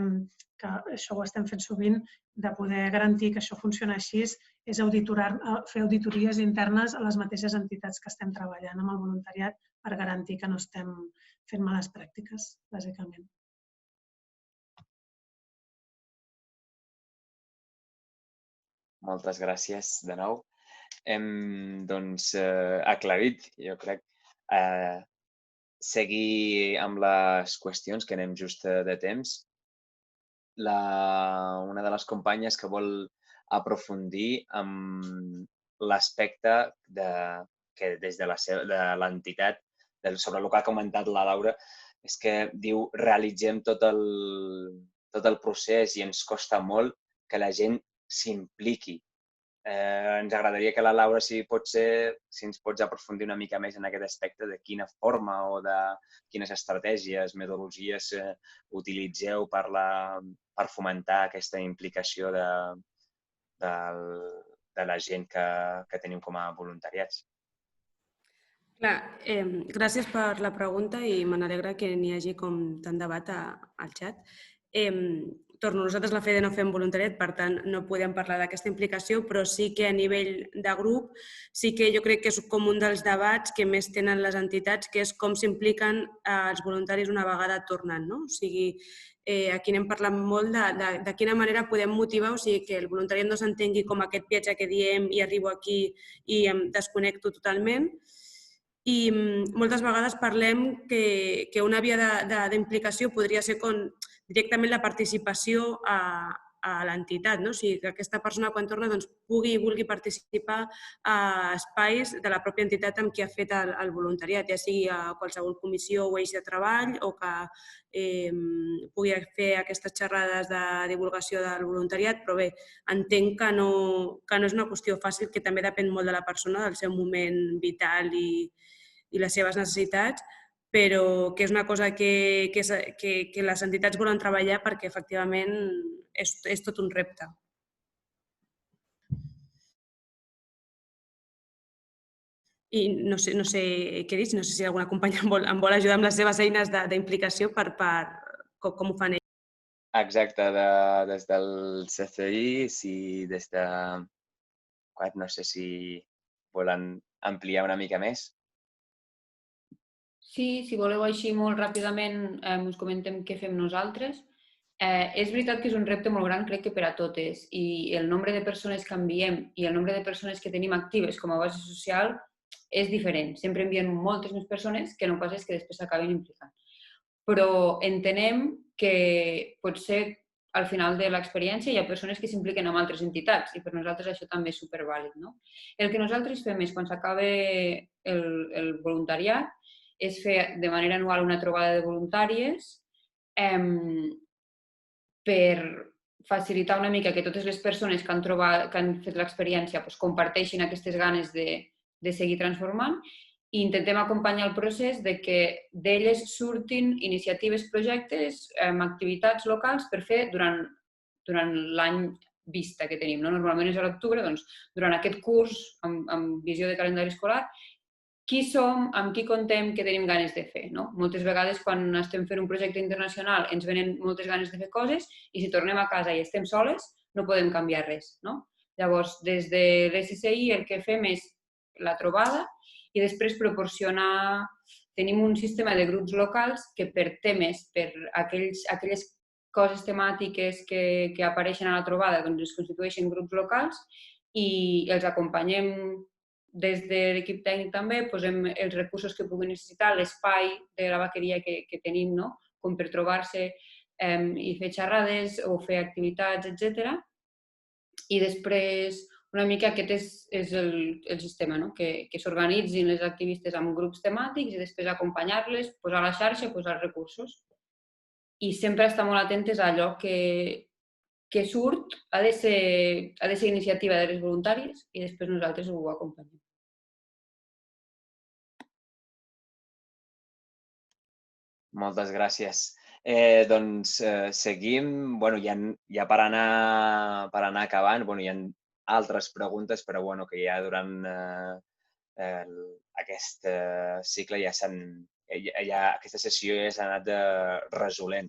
que això ho estem fent sovint, de poder garantir que això funciona així és fer auditories internes a les mateixes entitats que estem treballant amb el voluntariat per garantir que no estem fent males pràctiques, bàsicament. Moltes gràcies de nou. Hem, aclarit, jo crec, seguir amb les qüestions que anem just de temps. Una de les companyes que vol aprofundir amb l'aspecte que des de l'entitat, sobre el que ha comentat la Laura, és que diu realitzem tot el procés i ens costa molt que la gent s'impliqui. Ens agradaria que la Laura, si ens pots aprofundir una mica més en aquest aspecte de quina forma o de quines estratègies, metodologies utilitzeu per fomentar aquesta implicació de la gent que tenim com a voluntariats. Clar, gràcies per la pregunta i me n'alegra que n'hi hagi com tant debat al xat. Nosaltres la FEDE no fem voluntariat, per tant no podem parlar d'aquesta implicació, però sí que a nivell de grup sí que jo crec que és com un dels debats que més tenen les entitats, que és com s'impliquen els voluntaris una vegada tornant. O sigui, aquí n'hem parlat molt de quina manera podem motivar, o sigui, que el voluntariat no s'entengui com aquest viatge que diem i arribo aquí i em desconnecto totalment. I moltes vegades parlem que una via d'implicació podria ser directament la participació a l'entitat, o sigui, que aquesta persona quan torna pugui i vulgui participar a espais de la pròpia entitat amb qui ha fet el voluntariat, ja sigui a qualsevol comissió o eix de treball o que pugui fer aquestes xerrades de divulgació del voluntariat, però bé, entenc que no és una qüestió fàcil, que també depèn molt de la persona, del seu moment vital i les seves necessitats, però que és una cosa que les entitats volen treballar perquè efectivament és tot un repte. I no sé què dir, no sé si alguna companya em vol ajudar amb les seves eines d'implicació per com ho fan ells. Exacte, des del CCI, des de... No sé si volen ampliar una mica més. Sí, si voleu així molt ràpidament us comentem què fem nosaltres. És veritat que és un repte molt gran, crec que per a totes, i el nombre de persones que enviem i el nombre de persones que tenim actives com a base social és diferent. Sempre enviem moltes més persones que no pas és que després s'acabin implicant. Però entenem que potser al final de l'experiència hi ha persones que s'impliquen amb altres entitats i per nosaltres això també és supervàlid. El que nosaltres fem és, quan s'acaba el voluntariat, és fer de manera anual una trobada de voluntàries per facilitar una mica que totes les persones que han fet l'experiència comparteixin aquestes ganes de seguir transformant i intentem acompanyar el procés de que d'elles surtin iniciatives, projectes, activitats locals per fer durant l'any vista que tenim. Normalment és a l'octubre, doncs durant aquest curs, amb visió de calendari escolar, qui som, amb qui contem, què tenim ganes de fer. Moltes vegades, quan estem fent un projecte internacional, ens venen moltes ganes de fer coses i si tornem a casa i estem soles, no podem canviar res. Llavors, des de l'SCI el que fem és la trobada i després proporcionar... Tenim un sistema de grups locals que per temes, per aquelles coses temàtiques que apareixen a la trobada, doncs es constitueixen grups locals i els acompanyem des de l'equip tècnic també, posem els recursos que puguin necessitar, l'espai de la vaqueria que tenim, com per trobar-se i fer xerrades o fer activitats, etc. I després, una mica aquest és el sistema, que s'organitzin les activistes amb grups temàtics i després acompanyar-les, posar la xarxa, posar els recursos. I sempre estar molt atentes a allò que surt, ha de ser iniciativa de les voluntàries i després nosaltres ho acompanyem. Moltes gràcies. Doncs seguim. Ja per anar acabant, hi ha altres preguntes, però que ja durant aquest cicle aquesta sessió ja s'ha anat resolent.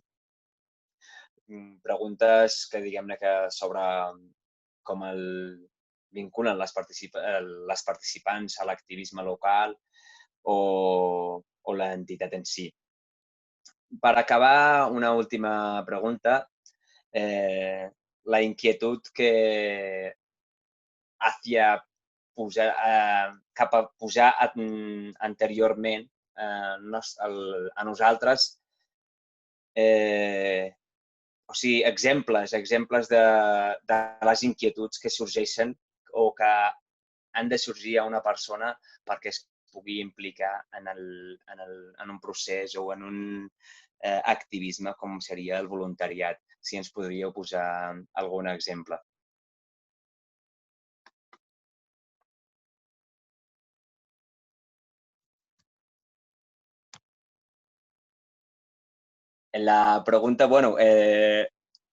Preguntes que diguem-ne que sobre com vinculen les participants a l'activisme local o l'entitat en si. Per acabar, una última pregunta. La inquietud que hacia cap a pujar anteriorment a nosaltres, o sigui, exemples de les inquietuds que sorgeixen o que han de sorgir a una persona perquè es pugui implicar en un procés o en un activisme com seria el voluntariat. Si ens podríeu posar algun exemple. La pregunta,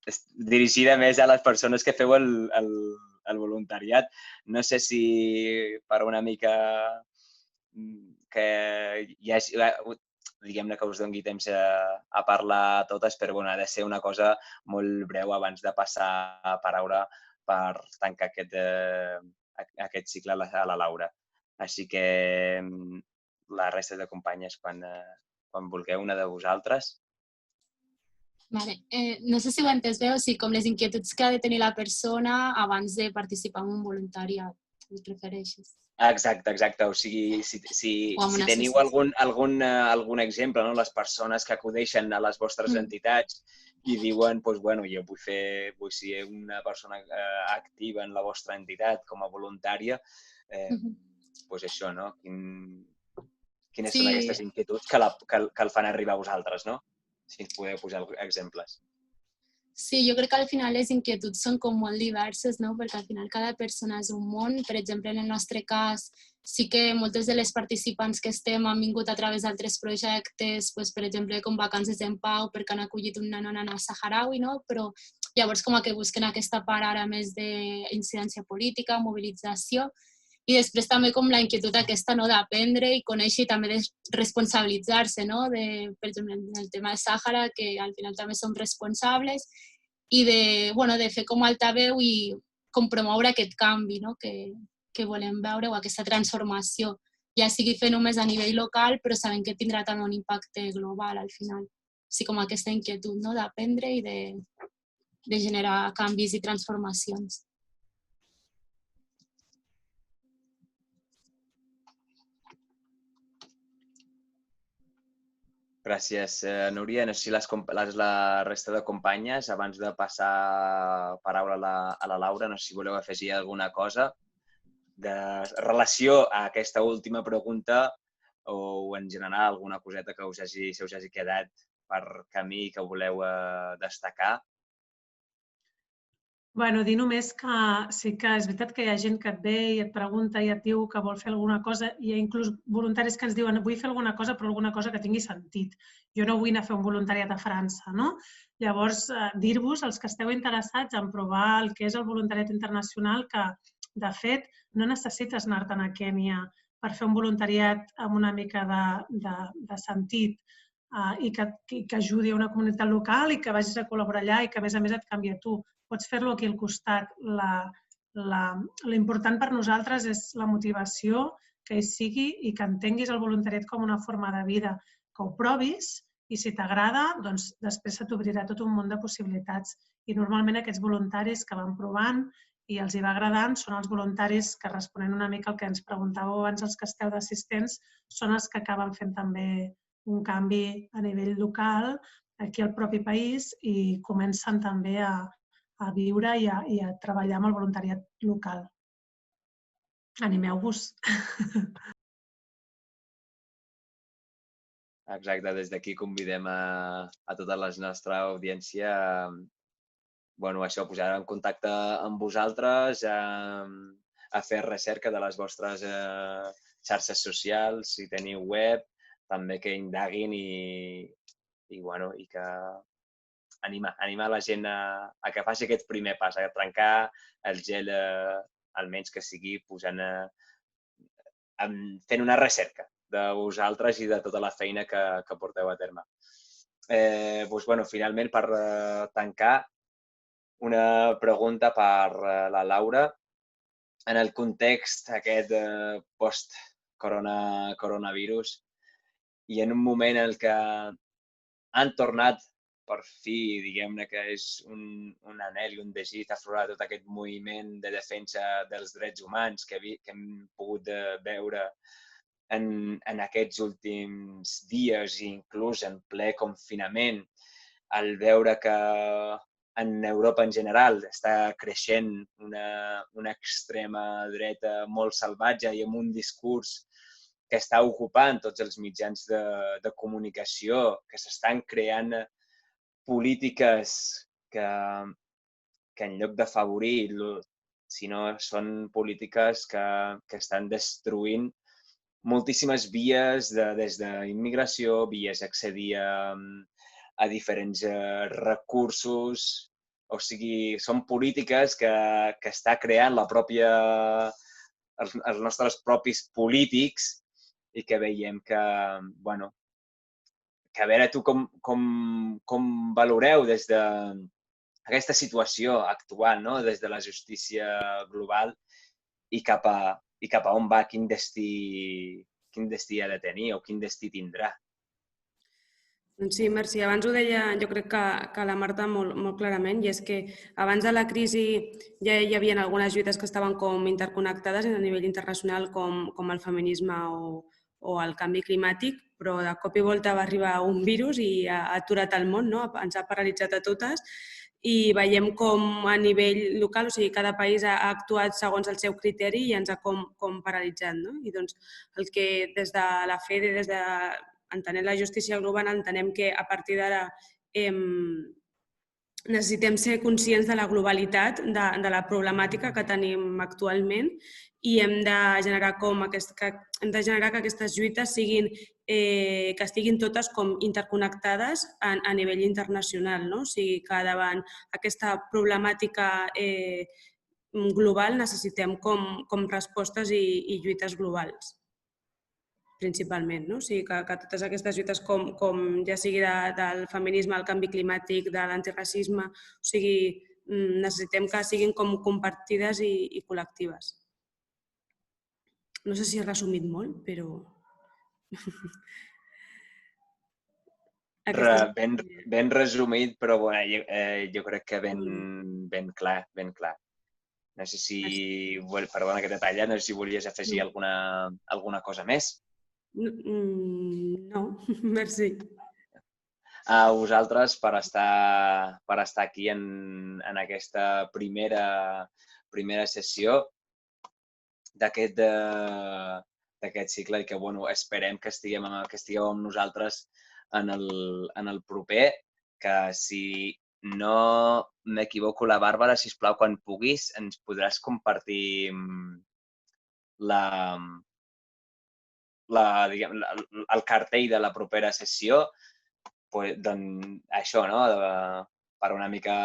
és dirigida més a les persones que feu el voluntariat. No sé si per una mica que hi hagi, diguem-ne que us doni temps a parlar totes, però ha de ser una cosa molt breu abans de passar a paraula per tancar aquest cicle a la Laura. Així que la resta de companyes, quan vulgueu, una de vosaltres. Vale. No sé si ho he entès bé, o sigui, com les inquietuds que ha de tenir la persona abans de participar en un voluntariat, et refereixes? Exacte. O sigui, si teniu algun exemple, les persones que acudeixen a les vostres entitats i diuen, jo vull ser una persona activa en la vostra entitat com a voluntària, això, no? Quines són aquestes inquietuds que el fan arribar a vosaltres, no? Si ens podeu posar exemples. Sí, jo crec que al final les inquietuds són com molt diverses, no? Perquè al final cada persona és un món. Per exemple, en el nostre cas, sí que moltes de les participants que estem han vingut a través d'altres projectes, per exemple, com Vacances en Pau, perquè han acollit un nen o nena saharaui, no? Però llavors com que busquen aquesta part ara més d'incidència política, mobilització, i després també com la inquietud aquesta d'aprendre i conèixer i també de responsabilitzar-se, per exemple, en el tema de Sàhara, que al final també som responsables, i de fer com altaveu i com promoure aquest canvi que volem veure o aquesta transformació, ja sigui fer només a nivell local, però sabent que tindrà també un impacte global al final. O sigui, com aquesta inquietud d'aprendre i de generar canvis i transformacions. Gràcies, Núria. No sé si la resta de companyes, abans de passar paraula a la Laura, no sé si voleu afegir alguna cosa de relació a aquesta última pregunta o en general alguna coseta que se us hagi quedat per camí que voleu destacar. Bueno, dir només que sí que és veritat que hi ha gent que et ve i et pregunta i et diu que vol fer alguna cosa. Hi ha inclús voluntaris que ens diuen vull fer alguna cosa, però alguna cosa que tingui sentit. Jo no vull anar a fer un voluntariat a França, no? Llavors, dir-vos, els que esteu interessats en provar el que és el voluntariat internacional, que, de fet, no necessites anar-te'n a Kènia per fer un voluntariat amb una mica de sentit i que ajudi a una comunitat local i que vagis a col·laborar allà i que, a més et canvia a tu. Pots fer-lo aquí al costat. L'important per nosaltres és la motivació, que hi sigui i que entenguis el voluntariat com una forma de vida, que ho provis i si t'agrada, doncs després se t'obrirà tot un munt de possibilitats. I normalment aquests voluntaris que van provant i els hi va agradant són els voluntaris que, responent una mica al que ens preguntàveu abans els que esteu d'assistents, són els que acaben fent també un canvi a nivell local, aquí al propi país, i comencen també a viure i a treballar amb el voluntariat local. Animeu-vos! Exacte, des d'aquí convidem a tota la nostra audiència a posar en contacte amb vosaltres, a fer recerca de les vostres xarxes socials, si teniu web, també que indaguin i que animar la gent a que faci aquest primer pas, a trencar el gel, almenys que sigui fent una recerca de vosaltres i de tota la feina que porteu a terme. Finalment, per tancar, una pregunta per la Laura. En el context aquest post-coronavirus i en un moment en què han tornat per fi, diguem-ne que és un anhel i un desig aflorar tot aquest moviment de defensa dels drets humans que hem pogut veure en aquests últims dies i inclús en ple confinament, al veure que en Europa en general està creixent una extrema dreta molt salvatge i amb un discurs que està ocupant tots els mitjans de comunicació, que s'estan creant polítiques que en lloc d'afavorir, sinó són polítiques que estan destruint moltíssimes vies des d'immigració, vies a accedir a diferents recursos. O sigui, són polítiques que està creant els nostres propis polítics i que veiem que, que a veure tu com valoreu des d'aquesta situació actual, no? Des de la justícia global i cap a on va, quin destí ha de tenir o quin destí tindrà. Doncs sí, Mercè, abans ho deia, jo crec que la Marta molt clarament, i és que abans de la crisi ja hi havia algunes lluites que estaven com interconnectades a nivell internacional, com el feminisme o el canvi climàtic, però de cop i volta va arribar un virus i ha aturat el món, no? Ens ha paralitzat a totes i veiem com a nivell local, o sigui, cada país ha actuat segons el seu criteri i ens ha com paralitzat, no? I doncs el que des de la FEDE, entenent la justícia global, entenem que a partir d'ara necessitem ser conscients de la globalitat de la problemàtica que tenim actualment i hem de generar que aquestes lluites que estiguin totes com interconnectades a nivell internacional, no? O sigui, que davant aquesta problemàtica global necessitem com respostes i lluites globals, principalment, no? O sigui, que totes aquestes lluites com ja sigui del feminisme, del canvi climàtic, de l'antiracisme, o sigui, necessitem que siguin com compartides i col·lectives. No sé si he resumit molt, però... Ben resumit, però jo crec que ben clar. No sé si... Perdona que te talla, no sé si volies afegir alguna cosa més. No, merci. A vosaltres per estar aquí en aquesta primera sessió d'aquest cicle i que esperem que estigueu amb nosaltres en el proper, que si no m'equivoco, la Bàrbara, sisplau, quan puguis, ens podràs compartir el cartell de la propera sessió, doncs això, no? Per una mica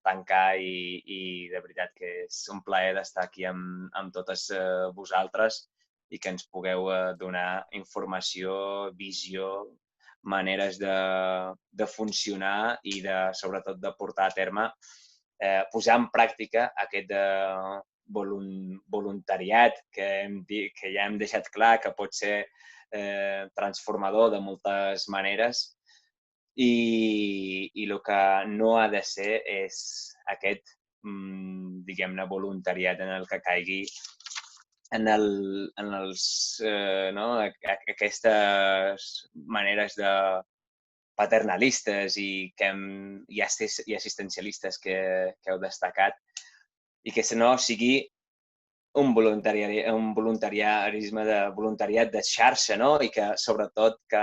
tancar i de veritat que és un plaer d'estar aquí amb totes vosaltres i que ens pugueu donar informació, visió, maneres de funcionar i sobretot de portar a terme, posar en pràctica aquest voluntariat que ja hem deixat clar que pot ser transformador de moltes maneres i el que no ha de ser és aquest, diguem-ne, voluntariat en el que caigui en aquestes maneres de paternalistes i assistencialistes que heu destacat i que no sigui un voluntariat de xarxa, no? I que, sobretot, que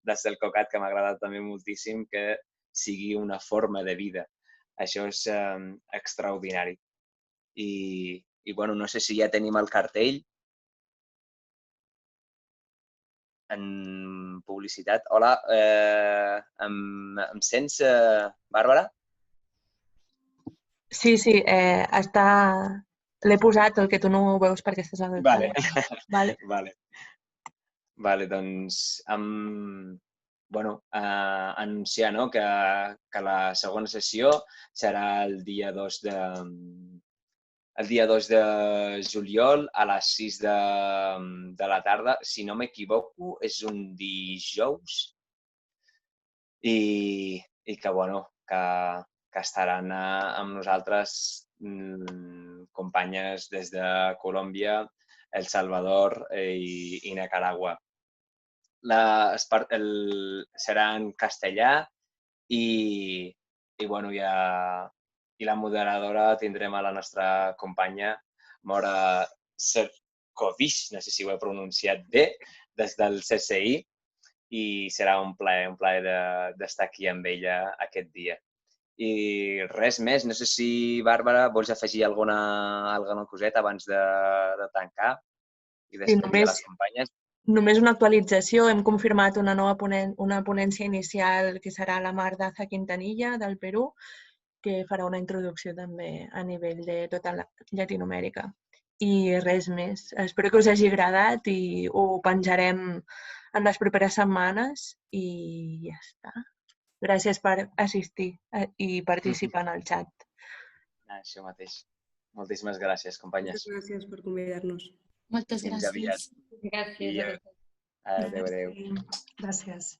des del COCAT, que m'ha agradat també moltíssim, que sigui una forma de vida. Això és extraordinari. I bueno, no sé si ja tenim el cartell en publicitat. Hola, em sents, Bàrbara? Sí, està... L'he posat, el que tu no ho veus perquè estàs al Vale. Vale. Vale, doncs, anunciar, no?, que la segona sessió serà el dia 2 de juliol a les 6 de la tarda. Si no m'equivoco, és un dijous i que, bueno, que estaran amb nosaltres companyes des de Colòmbia, El Salvador i Nicaragua. Serà en castellà i la moderadora tindrem a la nostra companya Mora Serkovich, no sé si ho he pronunciat bé, des del CCI, i serà un plaer d'estar aquí amb ella aquest dia. I res més, no sé si, Bàrbara, vols afegir alguna coseta abans de tancar i despedir les companyes? Només una actualització. Hem confirmat una ponència inicial que serà la Mardaza Quintanilla del Perú, que farà una introducció també a nivell de tota Llatinoamèrica. I res més. Espero que us hagi agradat i ho penjarem en les properes setmanes i ja està. Gràcies per assistir i participar en el xat. Això mateix. Moltíssimes gràcies, companyes. Moltes gràcies per convidar-nos. Moltes gràcies. Gràcies. Adéu. Gràcies.